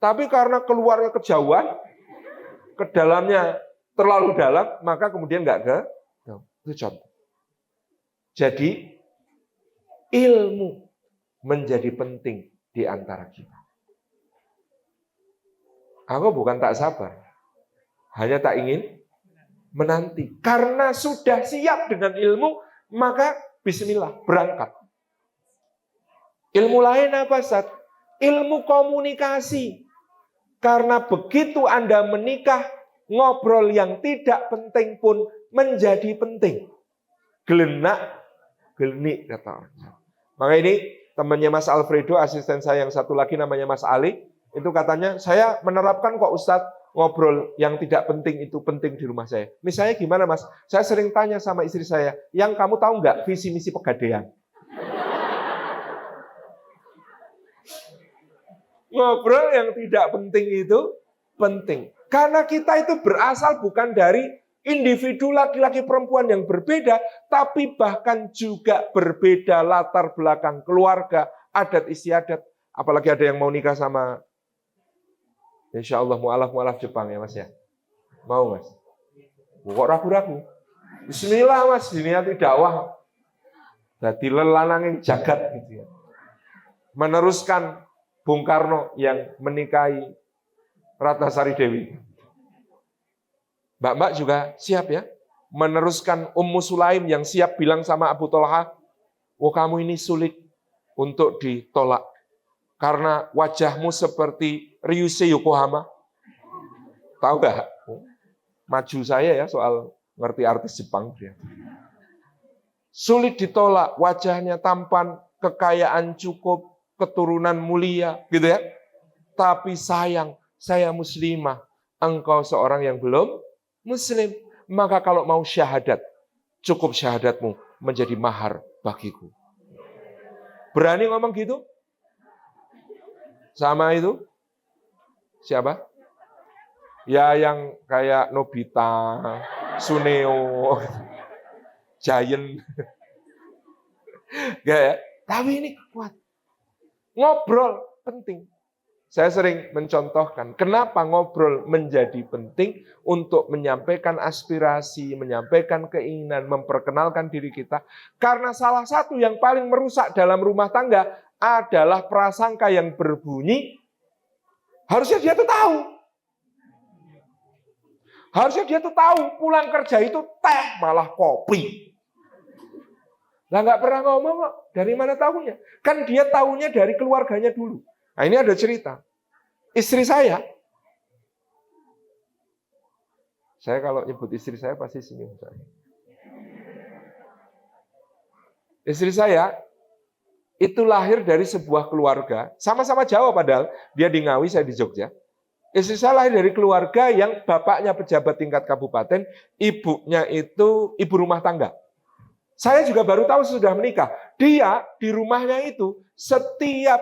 Tapi karena keluarnya kejauhan, ke dalamnya terlalu dalam, maka kemudian nggak ke. Itu contoh. Jadi ilmu menjadi penting di antara kita. Aku bukan tak sabar, hanya tak ingin menanti. Karena sudah siap dengan ilmu, maka bismillah, berangkat. Ilmu lain apa, Ustaz? Ilmu komunikasi. Karena begitu Anda menikah, ngobrol yang tidak penting pun menjadi penting. Gelenak, gelenik, kata orang. Maka ini temannya Mas Alfredo, asisten saya yang satu lagi namanya Mas Ali, itu katanya, saya menerapkan kok Ustadz, ngobrol yang tidak penting itu penting di rumah saya. Misalnya gimana Mas? Saya sering tanya sama istri saya, yang kamu tahu nggak visi misi Pegadaian? Ngobrol yang tidak penting itu penting. Karena kita itu berasal bukan dari individu laki-laki perempuan yang berbeda, tapi bahkan juga berbeda latar belakang keluarga, adat istiadat. Apalagi ada yang mau nikah sama, insya Allah mu'alaf Jepang ya Mas ya. Mau Mas? Kok ragu-ragu? Bismillah Mas, ini nanti dakwah. Jadi lelanangin jagat gitu ya. Meneruskan Bung Karno yang menikahi Ratnasari Dewi. Mbak-mbak juga siap ya. Meneruskan Ummu Sulaim yang siap bilang sama Abu Thalha, "Oh, kamu ini sulit untuk ditolak. Karena wajahmu seperti Ryusei Yokohama." Tahu nggak? Maju saya ya soal ngerti artis Jepang dia. Sulit ditolak, wajahnya tampan, kekayaan cukup, keturunan mulia, gitu ya. Tapi sayang, saya muslimah, engkau seorang yang belum muslim. Maka kalau mau syahadat, cukup syahadatmu menjadi mahar bagiku. Berani ngomong gitu? Sama itu? Siapa? Ya yang kayak Nobita, Suneo, Giant. Gak ya? Tapi ini kuat. Ngobrol penting. Saya sering mencontohkan kenapa ngobrol menjadi penting untuk menyampaikan aspirasi, menyampaikan keinginan, memperkenalkan diri kita. Karena salah satu yang paling merusak dalam rumah tangga adalah prasangka yang berbunyi, harusnya dia tuh tahu. Harusnya dia tuh tahu pulang kerja itu teh malah kopi. Lah nggak pernah ngomong kok. Dari mana tahunya? Kan dia tahunya dari keluarganya dulu. Nah ini ada cerita. Istri saya kalau nyebut istri saya pasti senyum saya. Istri saya itu lahir dari sebuah keluarga, sama-sama Jawa padahal, dia di Ngawi, saya di Jogja. Istri saya lahir dari keluarga yang bapaknya pejabat tingkat kabupaten, ibunya itu ibu rumah tangga. Saya juga baru tahu sudah menikah. Dia di rumahnya itu setiap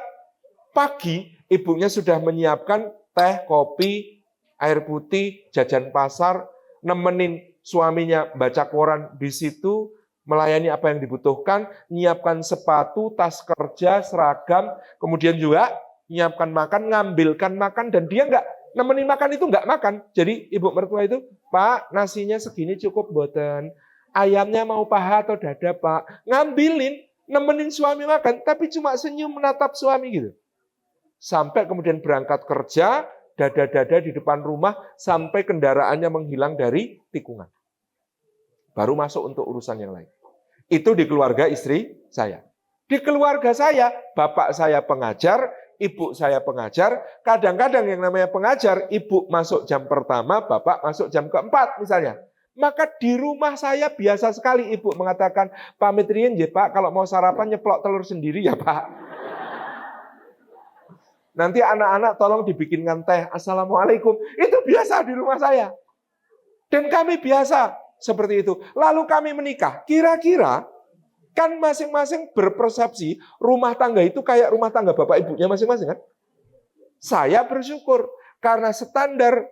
pagi ibunya sudah menyiapkan teh, kopi, air putih, jajan pasar, nemenin suaminya baca koran di situ, melayani apa yang dibutuhkan, nyiapkan sepatu, tas kerja, seragam, kemudian juga nyiapkan makan, ngambilkan makan, dan dia nggak nemenin makan itu nggak makan. Jadi ibu mertua itu, Pak, nasinya segini cukup boten, ayamnya mau paha atau dada Pak, ngambilin, nemenin suami makan, tapi cuma senyum menatap suami gitu. Sampai kemudian berangkat kerja, dada-dada di depan rumah, sampai kendaraannya menghilang dari tikungan. Baru masuk untuk urusan yang lain. Itu di keluarga istri saya. Di keluarga saya, bapak saya pengajar, ibu saya pengajar. Kadang-kadang yang namanya pengajar, ibu masuk jam pertama, bapak masuk jam keempat misalnya. Maka di rumah saya biasa sekali ibu mengatakan, pamit riyen nggih Pak, kalau mau sarapan nyeplok telur sendiri ya Pak. Nanti anak-anak tolong dibikinkan teh. Assalamualaikum. Itu biasa di rumah saya. Dan kami biasa seperti itu. Lalu kami menikah. Kira-kira kan masing-masing berpersepsi rumah tangga itu kayak rumah tangga bapak ibunya masing-masing kan? Saya bersyukur karena standar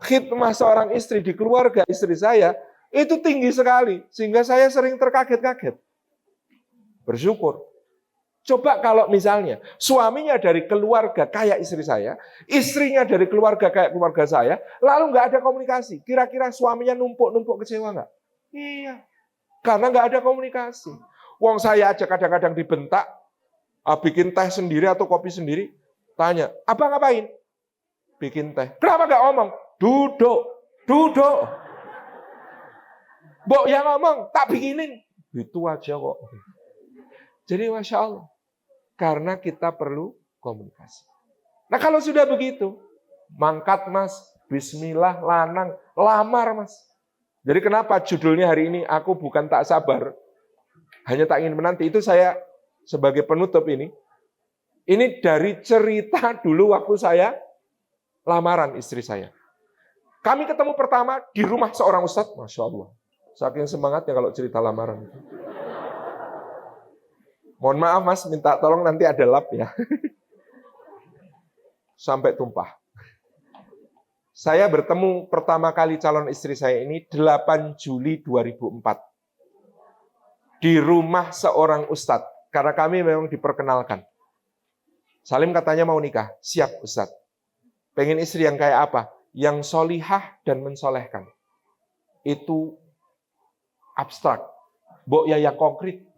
khidmah seorang istri di keluarga istri saya itu tinggi sekali. Sehingga saya sering terkaget-kaget. Bersyukur. Coba kalau misalnya suaminya dari keluarga kayak istri saya, istrinya dari keluarga kayak keluarga saya, lalu nggak ada komunikasi. Kira-kira suaminya numpuk-numpuk kecewa nggak? Iya, karena nggak ada komunikasi. Wong saya aja kadang-kadang dibentak, bikin teh sendiri atau kopi sendiri, tanya, apa ngapain? Bikin teh. Kenapa nggak ngomong? Duduk. Mbok yang ngomong, tak bikinin. Itu aja kok. Jadi Masya Allah. Karena kita perlu komunikasi. Nah kalau sudah begitu, mangkat mas, bismillah, lanang, lamar mas. Jadi kenapa judulnya hari ini, aku bukan tak sabar, hanya tak ingin menanti. Itu saya sebagai penutup ini dari cerita dulu waktu saya lamaran istri saya. Kami ketemu pertama di rumah seorang ustadz, Masya Allah. Saking semangatnya kalau cerita lamaran itu. Mohon maaf mas, minta tolong nanti ada lap ya. Sampai tumpah. Saya bertemu pertama kali calon istri saya ini 8 Juli 2004. Di rumah seorang ustadz. Karena kami memang diperkenalkan. Salim katanya mau nikah. Siap ustadz. Pengen istri yang kayak apa? Yang solihah dan mensolehkan. Itu abstrak. Mbok ya konkret.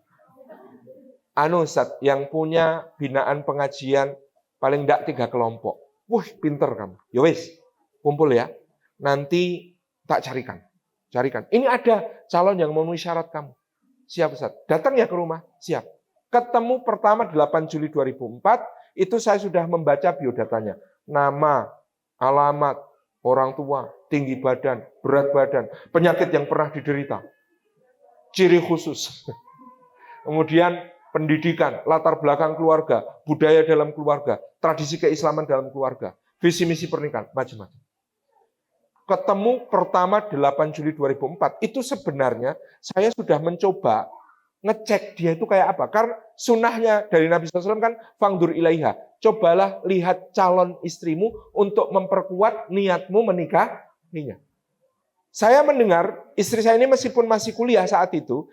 Ustaz, yang punya binaan pengajian paling enggak 3 kelompok. Wah, pinter kamu. Ya wis, kumpul ya. Nanti tak carikan. Ini ada calon yang memenuhi syarat kamu. Siap Ustaz. Datang ya ke rumah. Siap. Ketemu pertama 8 Juli 2004, itu saya sudah membaca biodatanya. Nama, alamat, orang tua, tinggi badan, berat badan, penyakit yang pernah diderita. Ciri khusus. Kemudian pendidikan, latar belakang keluarga, budaya dalam keluarga, tradisi keislaman dalam keluarga, visi misi pernikahan, macam-macam. Ketemu pertama 8 Juli 2004, itu sebenarnya saya sudah mencoba ngecek dia itu kayak apa. Karena sunnahnya dari Nabi SAW kan, fangdur ilaiha. Cobalah lihat calon istrimu untuk memperkuat niatmu menikahinya. Saya mendengar istri saya ini meskipun masih kuliah saat itu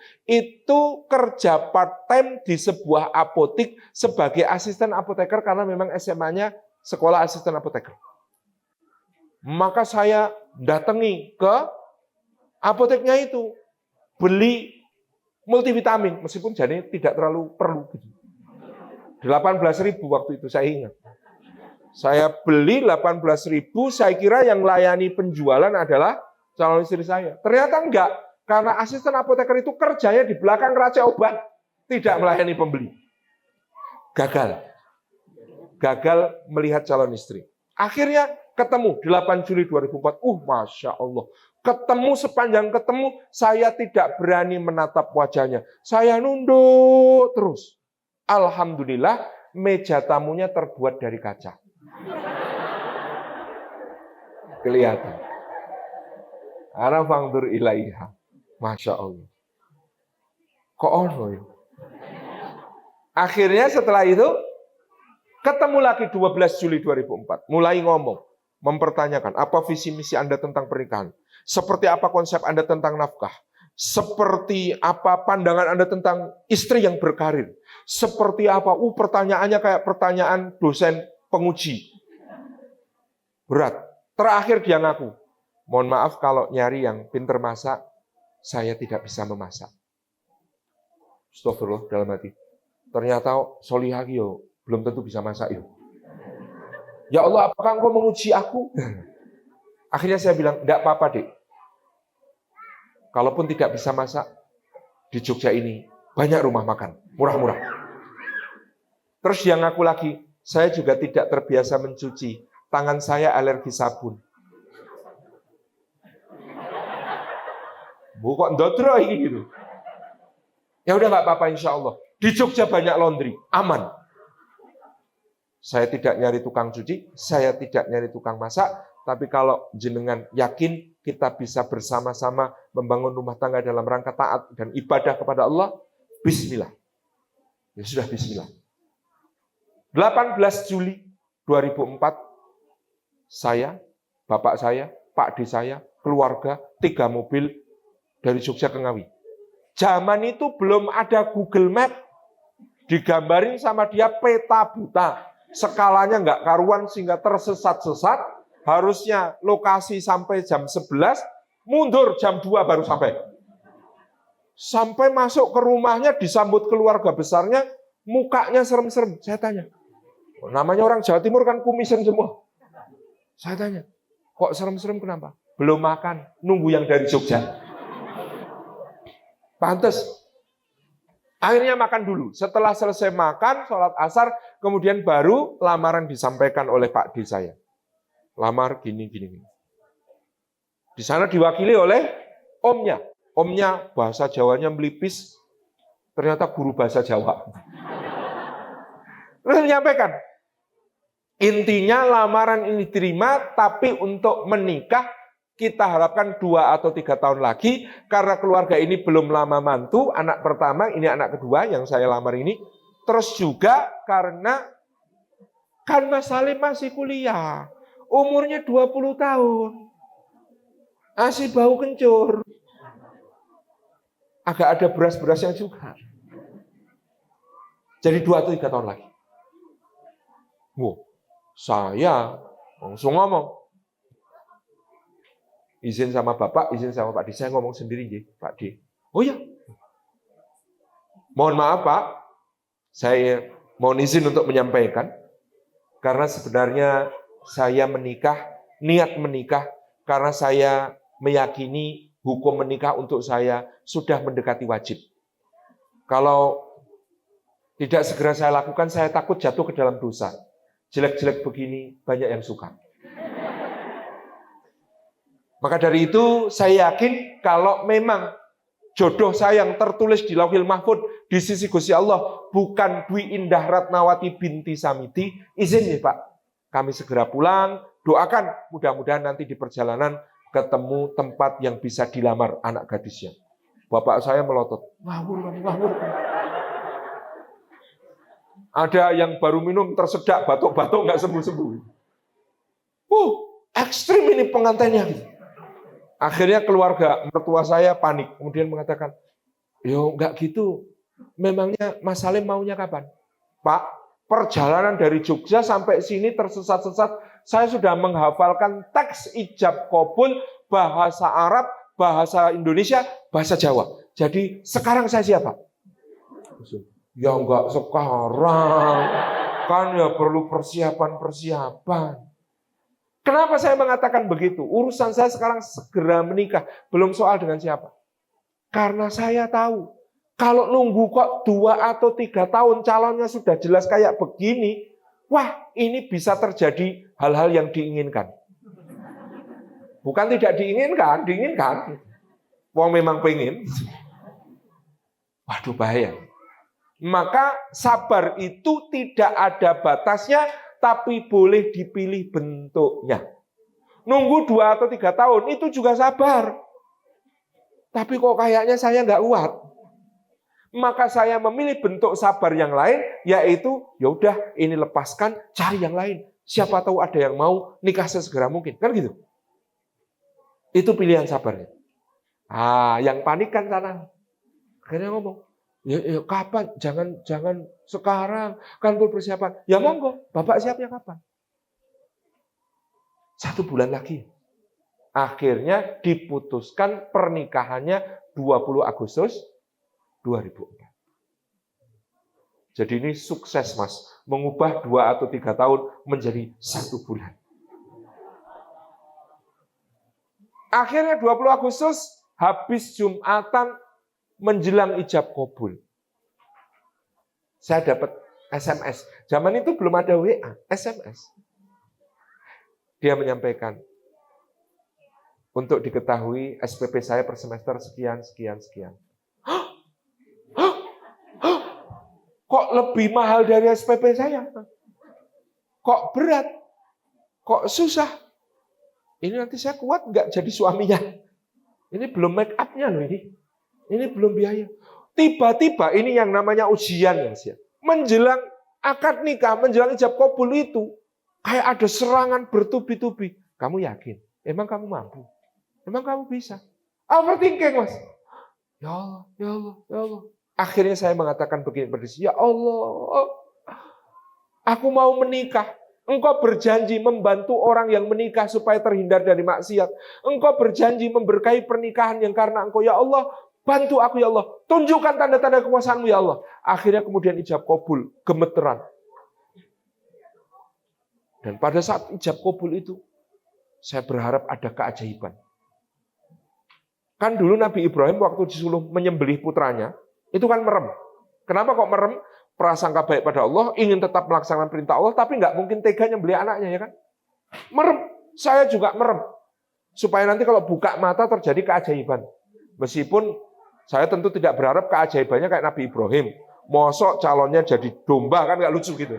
kerja part-time di sebuah apotik sebagai asisten apoteker karena memang SMA-nya sekolah asisten apoteker. Maka saya datangi ke apoteknya itu, beli multivitamin, meskipun jadi tidak terlalu perlu. 18.000 waktu itu saya ingat. Saya beli 18.000, saya kira yang layani penjualan adalah calon istri saya. Ternyata enggak, karena asisten apoteker itu kerjanya di belakang raca obat, tidak melayani pembeli. Gagal melihat calon istri. Akhirnya ketemu 8 Juli 2004. Masya Allah. Ketemu sepanjang ketemu, saya tidak berani menatap wajahnya. Saya nunduk terus. Alhamdulillah, meja tamunya terbuat dari kaca. Kelihatan. Ana fangdur ilaiha. Masya Allah. Kok ono ya? Akhirnya setelah itu, ketemu lagi 12 Juli 2004. Mulai ngomong. Mempertanyakan, apa visi misi Anda tentang pernikahan? Seperti apa konsep Anda tentang nafkah? Seperti apa pandangan Anda tentang istri yang berkarir? Seperti apa? Pertanyaannya kayak pertanyaan dosen penguji. Berat. Terakhir dia ngaku, mohon maaf kalau nyari yang pinter masak, saya tidak bisa memasak. Astagfirullah dalam hati. Ternyata solihah yo belum tentu bisa masak yo. Ya Allah, apakah engkau menguji aku? Akhirnya saya bilang, enggak apa-apa, Dek. Kalaupun tidak bisa masak, di Jogja ini banyak rumah makan, murah-murah. Terus dia ngaku lagi, saya juga tidak terbiasa mencuci. Tangan saya alergi sabun. Bu, kok ndodro ini gitu. Ya udah nggak apa-apa insya Allah. Di Jogja banyak laundry, aman. Saya tidak nyari tukang cuci, saya tidak nyari tukang masak, tapi kalau jenengan yakin kita bisa bersama-sama membangun rumah tangga dalam rangka taat dan ibadah kepada Allah, bismillah. Ya sudah bismillah. 18 Juli 2004, saya, bapak saya, Pak D saya, keluarga, 3 mobil dari Jogja ke Ngawi. Zaman itu belum ada Google Map, digambarin sama dia peta buta. Skalanya nggak karuan sehingga tersesat-sesat, harusnya lokasi sampai jam 11, mundur jam 2 baru sampai. Sampai masuk ke rumahnya disambut keluarga besarnya, mukanya serem-serem. Saya tanya, namanya orang Jawa Timur kan kumisan semua. Saya tanya, kok serem-serem kenapa? Belum makan, nunggu yang dari Jogja. Pantes. Akhirnya makan dulu. Setelah selesai makan, sholat asar, kemudian baru lamaran disampaikan oleh Pak D saya. Lamar gini. Di sana diwakili oleh omnya. Omnya bahasa Jawanya melipis, ternyata guru bahasa Jawa. Terus menyampaikan, intinya lamaran ini diterima, tapi untuk menikah, kita harapkan 2 atau 3 tahun lagi, karena keluarga ini belum lama mantu, anak pertama, ini anak kedua yang saya lamar ini. Terus juga karena kan Mas Salim masih kuliah, umurnya 20 tahun, masih bau kencur. Agak ada beras-berasnya juga. Jadi 2 atau 3 tahun lagi. Saya langsung ngomong, izin sama Bapak, izin sama Pak D. Saya ngomong sendiri, Pak D. Oh ya, mohon maaf Pak, saya mohon izin untuk menyampaikan, karena sebenarnya saya menikah, niat menikah, karena saya meyakini hukum menikah untuk saya sudah mendekati wajib. Kalau tidak segera saya lakukan, saya takut jatuh ke dalam dosa. Jelek-jelek begini, banyak yang suka. Maka dari itu saya yakin kalau memang jodoh saya yang tertulis di Lauhil Mahfud di sisi Gusti Allah bukan Dwi Indah Ratnawati binti Samiti, izin ya Pak, kami segera pulang, doakan mudah-mudahan nanti di perjalanan ketemu tempat yang bisa dilamar anak gadisnya. Bapak saya melotot, ngawur. Ada yang baru minum tersedak, batuk-batuk nggak sembuh-sembuh. Ekstrim ini pengantinnya gitu. Akhirnya keluarga mertua saya panik, kemudian mengatakan, yo nggak gitu, memangnya Mas Salim maunya kapan? Pak, perjalanan dari Jogja sampai sini tersesat-sesat, saya sudah menghafalkan teks ijab qabul, bahasa Arab, bahasa Indonesia, bahasa Jawa. Jadi sekarang saya siapa? Ya enggak sekarang. Kan ya perlu persiapan. Kenapa saya mengatakan begitu? Urusan saya sekarang segera menikah. Belum soal dengan siapa. Karena saya tahu. Kalau nunggu kok 2 atau 3 tahun calonnya sudah jelas kayak begini. Wah, ini bisa terjadi hal-hal yang diinginkan. Bukan tidak diinginkan. Wong memang pengen. Waduh, bahaya. Maka sabar itu tidak ada batasnya, tapi boleh dipilih bentuknya. Nunggu 2 atau 3 tahun itu juga sabar. Tapi kok kayaknya saya nggak kuat. Maka saya memilih bentuk sabar yang lain, yaitu ya udah ini lepaskan, cari yang lain. Siapa tahu ada yang mau nikah sesegera mungkin, kan gitu. Itu pilihan sabarnya. Yang panik kan sana. Akhirnya ngomong, ya kapan? Jangan sekarang, kan perlu persiapan. Ya monggo, Bapak siapnya kapan? 1 bulan lagi. Akhirnya diputuskan pernikahannya 20 Agustus 2004. Jadi ini sukses, Mas. Mengubah 2 atau 3 tahun menjadi 1 bulan. Akhirnya 20 Agustus, habis Jumatan menjelang ijab kabul. Saya dapat SMS. Zaman itu belum ada WA, SMS. Dia menyampaikan, untuk diketahui SPP saya per semester sekian. Kok lebih mahal dari SPP saya? Kok berat? Kok susah? Ini nanti saya kuat nggak jadi suaminya? Ini belum make up-nya loh ini. Ini belum biaya. Tiba-tiba ini yang namanya ujian ya. Menjelang akad nikah, menjelang ijab kabul itu, kayak ada serangan bertubi-tubi. Kamu yakin? Emang kamu mampu? Emang kamu bisa? Overthinking, Mas. Ya Allah. Akhirnya saya mengatakan begini, berdisi, ya Allah, aku mau menikah. Engkau berjanji membantu orang yang menikah supaya terhindar dari maksiat. Engkau berjanji memberkahi pernikahan yang karena Engkau, ya Allah, bantu aku ya Allah. Tunjukkan tanda-tanda kekuasaan-Mu ya Allah. Akhirnya kemudian ijab kabul, gemeteran. Dan pada saat ijab kabul itu, saya berharap ada keajaiban. Kan dulu Nabi Ibrahim waktu disuruh menyembelih putranya, itu kan merem. Kenapa kok merem? Prasangka baik pada Allah, ingin tetap melaksanakan perintah Allah, tapi nggak mungkin tega nyembelih anaknya, ya kan? Merem. Saya juga merem. Supaya nanti kalau buka mata terjadi keajaiban. Meskipun saya tentu tidak berharap keajaibannya kayak Nabi Ibrahim. Mosok calonnya jadi domba, kan nggak lucu gitu.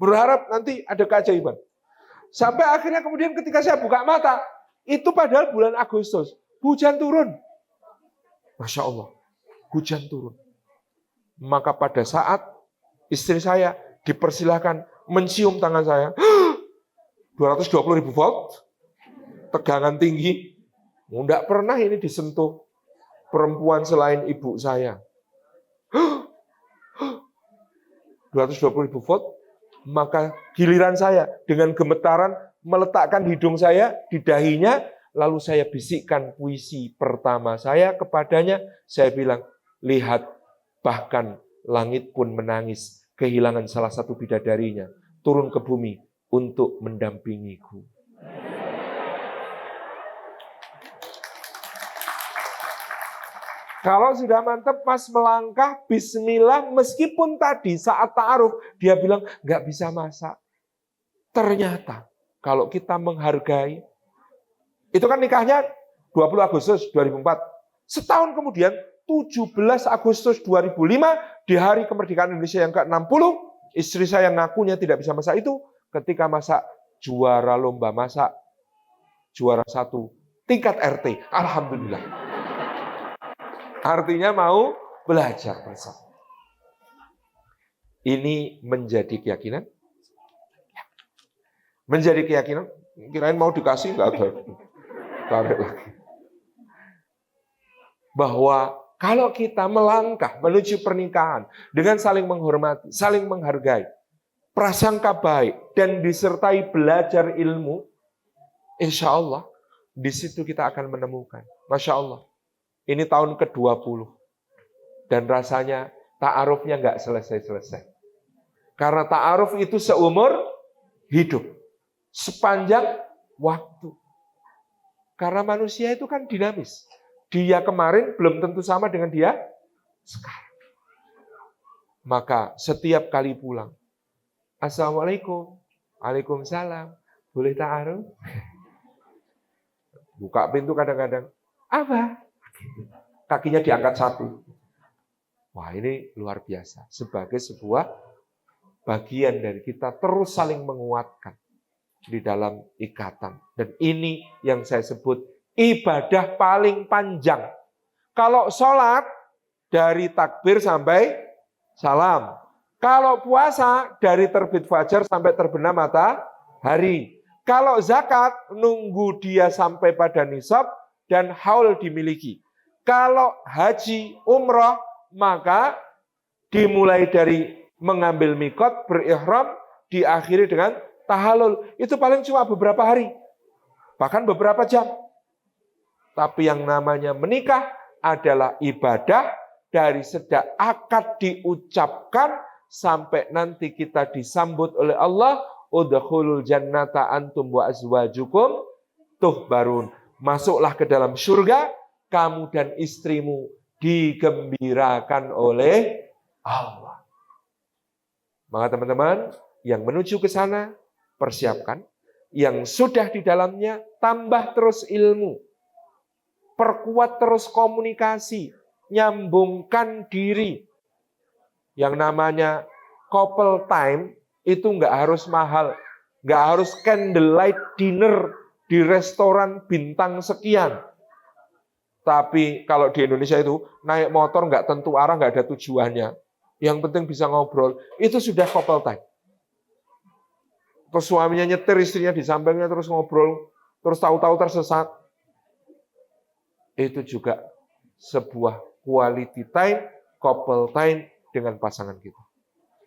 Berharap nanti ada keajaiban. Sampai akhirnya kemudian ketika saya buka mata, itu padahal bulan Agustus, hujan turun. Masya Allah, hujan turun. Maka pada saat istri saya dipersilahkan mencium tangan saya, 220.000 volt, tegangan tinggi, tidak pernah ini disentuh perempuan selain ibu saya. 220.000 volt, maka giliran saya dengan gemetaran meletakkan hidung saya di dahinya, lalu saya bisikkan puisi pertama saya kepadanya, saya bilang, lihat, bahkan langit pun menangis kehilangan salah satu bidadarinya, turun ke bumi untuk mendampingiku. Kalau sudah mantap, pas melangkah, bismillah, meskipun tadi saat ta'aruf, dia bilang, nggak bisa masak. Ternyata, kalau kita menghargai, itu kan nikahnya 20 Agustus 2004. Setahun kemudian, 17 Agustus 2005, di hari kemerdekaan Indonesia yang ke-60, istri saya ngakunya tidak bisa masak itu, ketika masak juara lomba masak, juara 1, tingkat RT. Alhamdulillah. Artinya mau belajar bersama. Ini menjadi keyakinan? Menjadi keyakinan? Kirain mau dikasih, nggak ada. Tarik lagi. Bahwa kalau kita melangkah menuju pernikahan dengan saling menghormati, saling menghargai, prasangka baik, dan disertai belajar ilmu, insya Allah di situ kita akan menemukan. Masya Allah, ini tahun ke-20. Dan rasanya ta'arufnya nggak selesai-selesai. Karena ta'aruf itu seumur hidup. Sepanjang waktu. Karena manusia itu kan dinamis. Dia kemarin belum tentu sama dengan dia sekarang. Maka setiap kali pulang, Assalamualaikum, Waalaikumsalam, boleh ta'aruf? Buka pintu kadang-kadang, apa? Kakinya diangkat satu. Wah, ini luar biasa. Sebagai sebuah bagian dari kita terus saling menguatkan di dalam ikatan. Dan ini yang saya sebut ibadah paling panjang. Kalau sholat, dari takbir sampai salam. Kalau puasa, dari terbit fajar sampai terbenam matahari. Kalau zakat, nunggu dia sampai pada nisab dan haul dimiliki. Kalau haji, umrah, maka dimulai dari mengambil mikot, berihram, diakhiri dengan tahalul. Itu paling cuma beberapa hari, bahkan beberapa jam. Tapi yang namanya menikah adalah ibadah dari sejak akad diucapkan sampai nanti kita disambut oleh Allah. Udkhulul jannata antum wa azwajukum tuhbarun. Masuklah ke dalam surga, kamu dan istrimu digembirakan oleh Allah. Maka teman-teman yang menuju ke sana, persiapkan. Yang sudah di dalamnya, tambah terus ilmu. Perkuat terus komunikasi. Nyambungkan diri. Yang namanya couple time, itu nggak harus mahal. Nggak harus candlelight dinner di restoran bintang sekian. Tapi kalau di Indonesia itu, naik motor nggak tentu arah, nggak ada tujuannya. Yang penting bisa ngobrol. Itu sudah couple time. Terus suaminya nyetir, istrinya di sampingnya terus ngobrol. Terus tahu-tahu tersesat. Itu juga sebuah quality time, couple time dengan pasangan kita.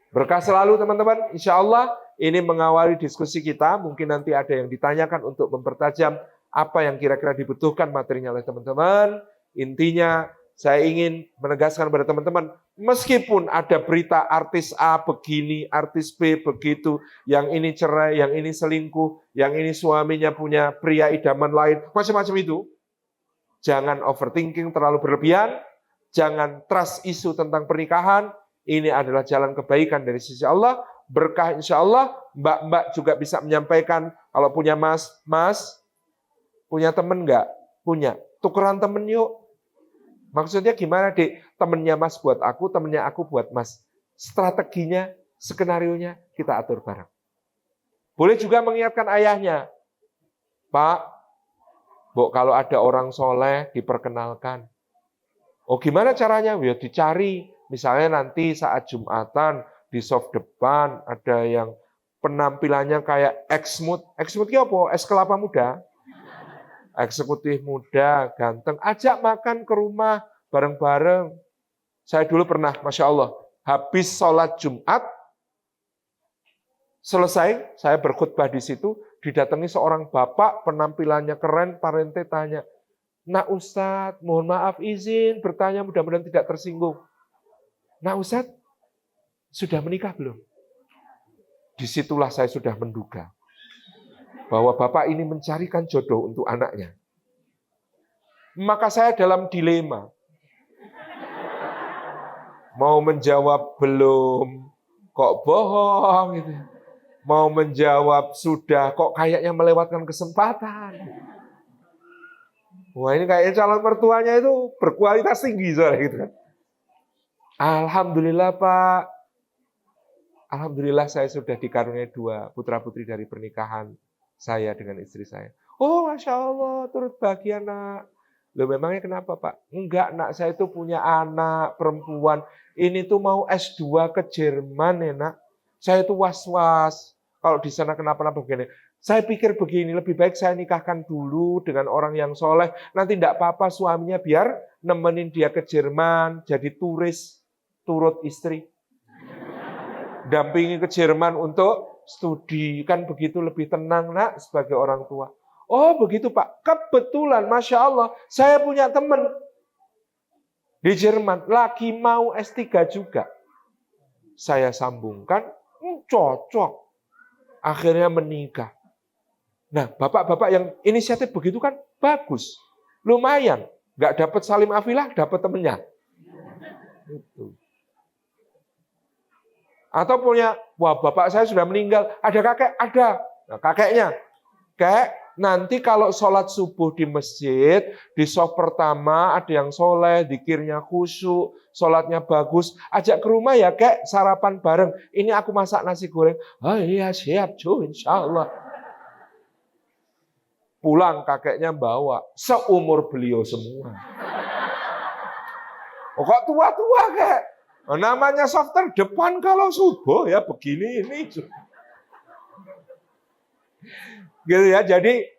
Berkah selalu teman-teman. Insya Allah ini mengawali diskusi kita. Mungkin nanti ada yang ditanyakan untuk mempertajam apa yang kira-kira dibutuhkan materinya oleh teman-teman. Intinya saya ingin menegaskan kepada teman-teman, meskipun ada berita artis A begini, artis B begitu, yang ini cerai, yang ini selingkuh, yang ini suaminya punya pria idaman lain, macam-macam itu, jangan overthinking terlalu berlebihan, jangan trust isu tentang pernikahan. Ini adalah jalan kebaikan dari sisi Allah, berkah insya Allah. Mbak-mbak juga bisa menyampaikan, kalau punya mas, punya temen nggak? Punya. Tukeran temen yuk. Maksudnya gimana, Dek? Temennya mas buat aku, temennya aku buat mas. Strateginya, skenarionya kita atur bareng. Boleh juga mengingatkan ayahnya. Pak, Bu, kalau ada orang soleh diperkenalkan. Oh gimana caranya? Ya dicari. Misalnya nanti saat Jumatan di soft depan ada yang penampilannya kayak eksmut. Eksmut itu apa? Es kelapa muda. Eksekutif muda, ganteng. Ajak makan ke rumah bareng-bareng. Saya dulu pernah, Masya Allah, habis sholat Jumat, selesai, saya berkhutbah di situ, didatangi seorang bapak, penampilannya keren, parente tanya, "Nak Ustadz, mohon maaf izin bertanya, mudah-mudahan tidak tersinggung. Nak Ustadz, sudah menikah belum?" Disitulah saya sudah menduga bahwa bapak ini mencarikan jodoh untuk anaknya. Maka saya dalam dilema. Mau menjawab belum, kok bohong gitu. Mau menjawab sudah, kok kayaknya melewatkan kesempatan. Wah, ini kayaknya calon mertuanya itu berkualitas tinggi soalnya gitu kan. Alhamdulillah Pak. Alhamdulillah saya sudah dikaruniai 2 putra-putri dari pernikahan saya dengan istri saya. Oh Masya Allah, turut bahagia nak. Loh memangnya kenapa Pak? Enggak nak, saya itu punya anak perempuan. Ini tuh mau S2 ke Jerman ya nak. Saya itu was-was. Kalau di sana kenapa-napa begini. Saya pikir begini, lebih baik saya nikahkan dulu dengan orang yang soleh. Nanti enggak apa-apa suaminya biar nemenin dia ke Jerman. Jadi turis, turut istri. Dampingi ke Jerman untuk studi. Kan begitu lebih tenang nak sebagai orang tua. Oh begitu Pak, kebetulan Masya Allah saya punya teman. Di Jerman, lagi mau S3 juga. Saya sambungkan, cocok. Akhirnya menikah. Nah, bapak-bapak yang inisiatif begitu kan bagus. Lumayan. Nggak dapat salim afilah, dapat temennya. Itu. Atau punya, wah bapak saya sudah meninggal, ada kakek? Ada. Nah, kakeknya. Kek, nanti kalau sholat subuh di masjid, di shaf pertama ada yang soleh, dikirnya khusyuk, sholatnya bagus, ajak ke rumah ya kek, sarapan bareng. Ini aku masak nasi goreng. Oh iya siap cuy, insya Allah. Pulang kakeknya bawa, seumur beliau semua. Oh, kok tua-tua kek? Oh, namanya shaf terdepan kalau subuh ya begini ini. Gitu ya, jadi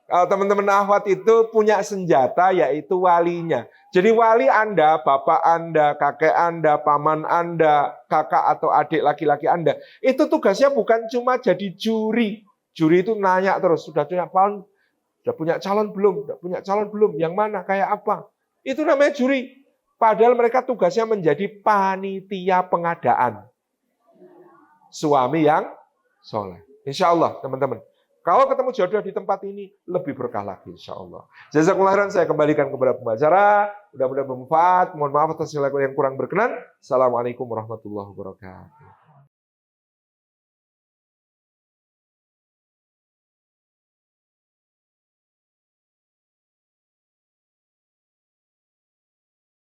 teman-teman akhwat itu punya senjata yaitu walinya. Jadi wali Anda, bapak Anda, kakek Anda, paman Anda, kakak atau adik laki-laki Anda, itu tugasnya bukan cuma jadi juri. Juri itu nanya terus, sudah punya calon belum? Sudah punya calon belum? Yang mana? Kayak apa? Itu namanya juri. Padahal mereka tugasnya menjadi panitia pengadaan. Suami yang soleh. Insya Allah, teman-teman. Kalau ketemu jodoh di tempat ini, lebih berkah lagi, insya Allah. Jazakumullah khairan, saya kembalikan kepada pembicara. Mudah-mudahan bermanfaat. Mohon maaf atas segala yang kurang berkenan. Assalamualaikum warahmatullahi wabarakatuh.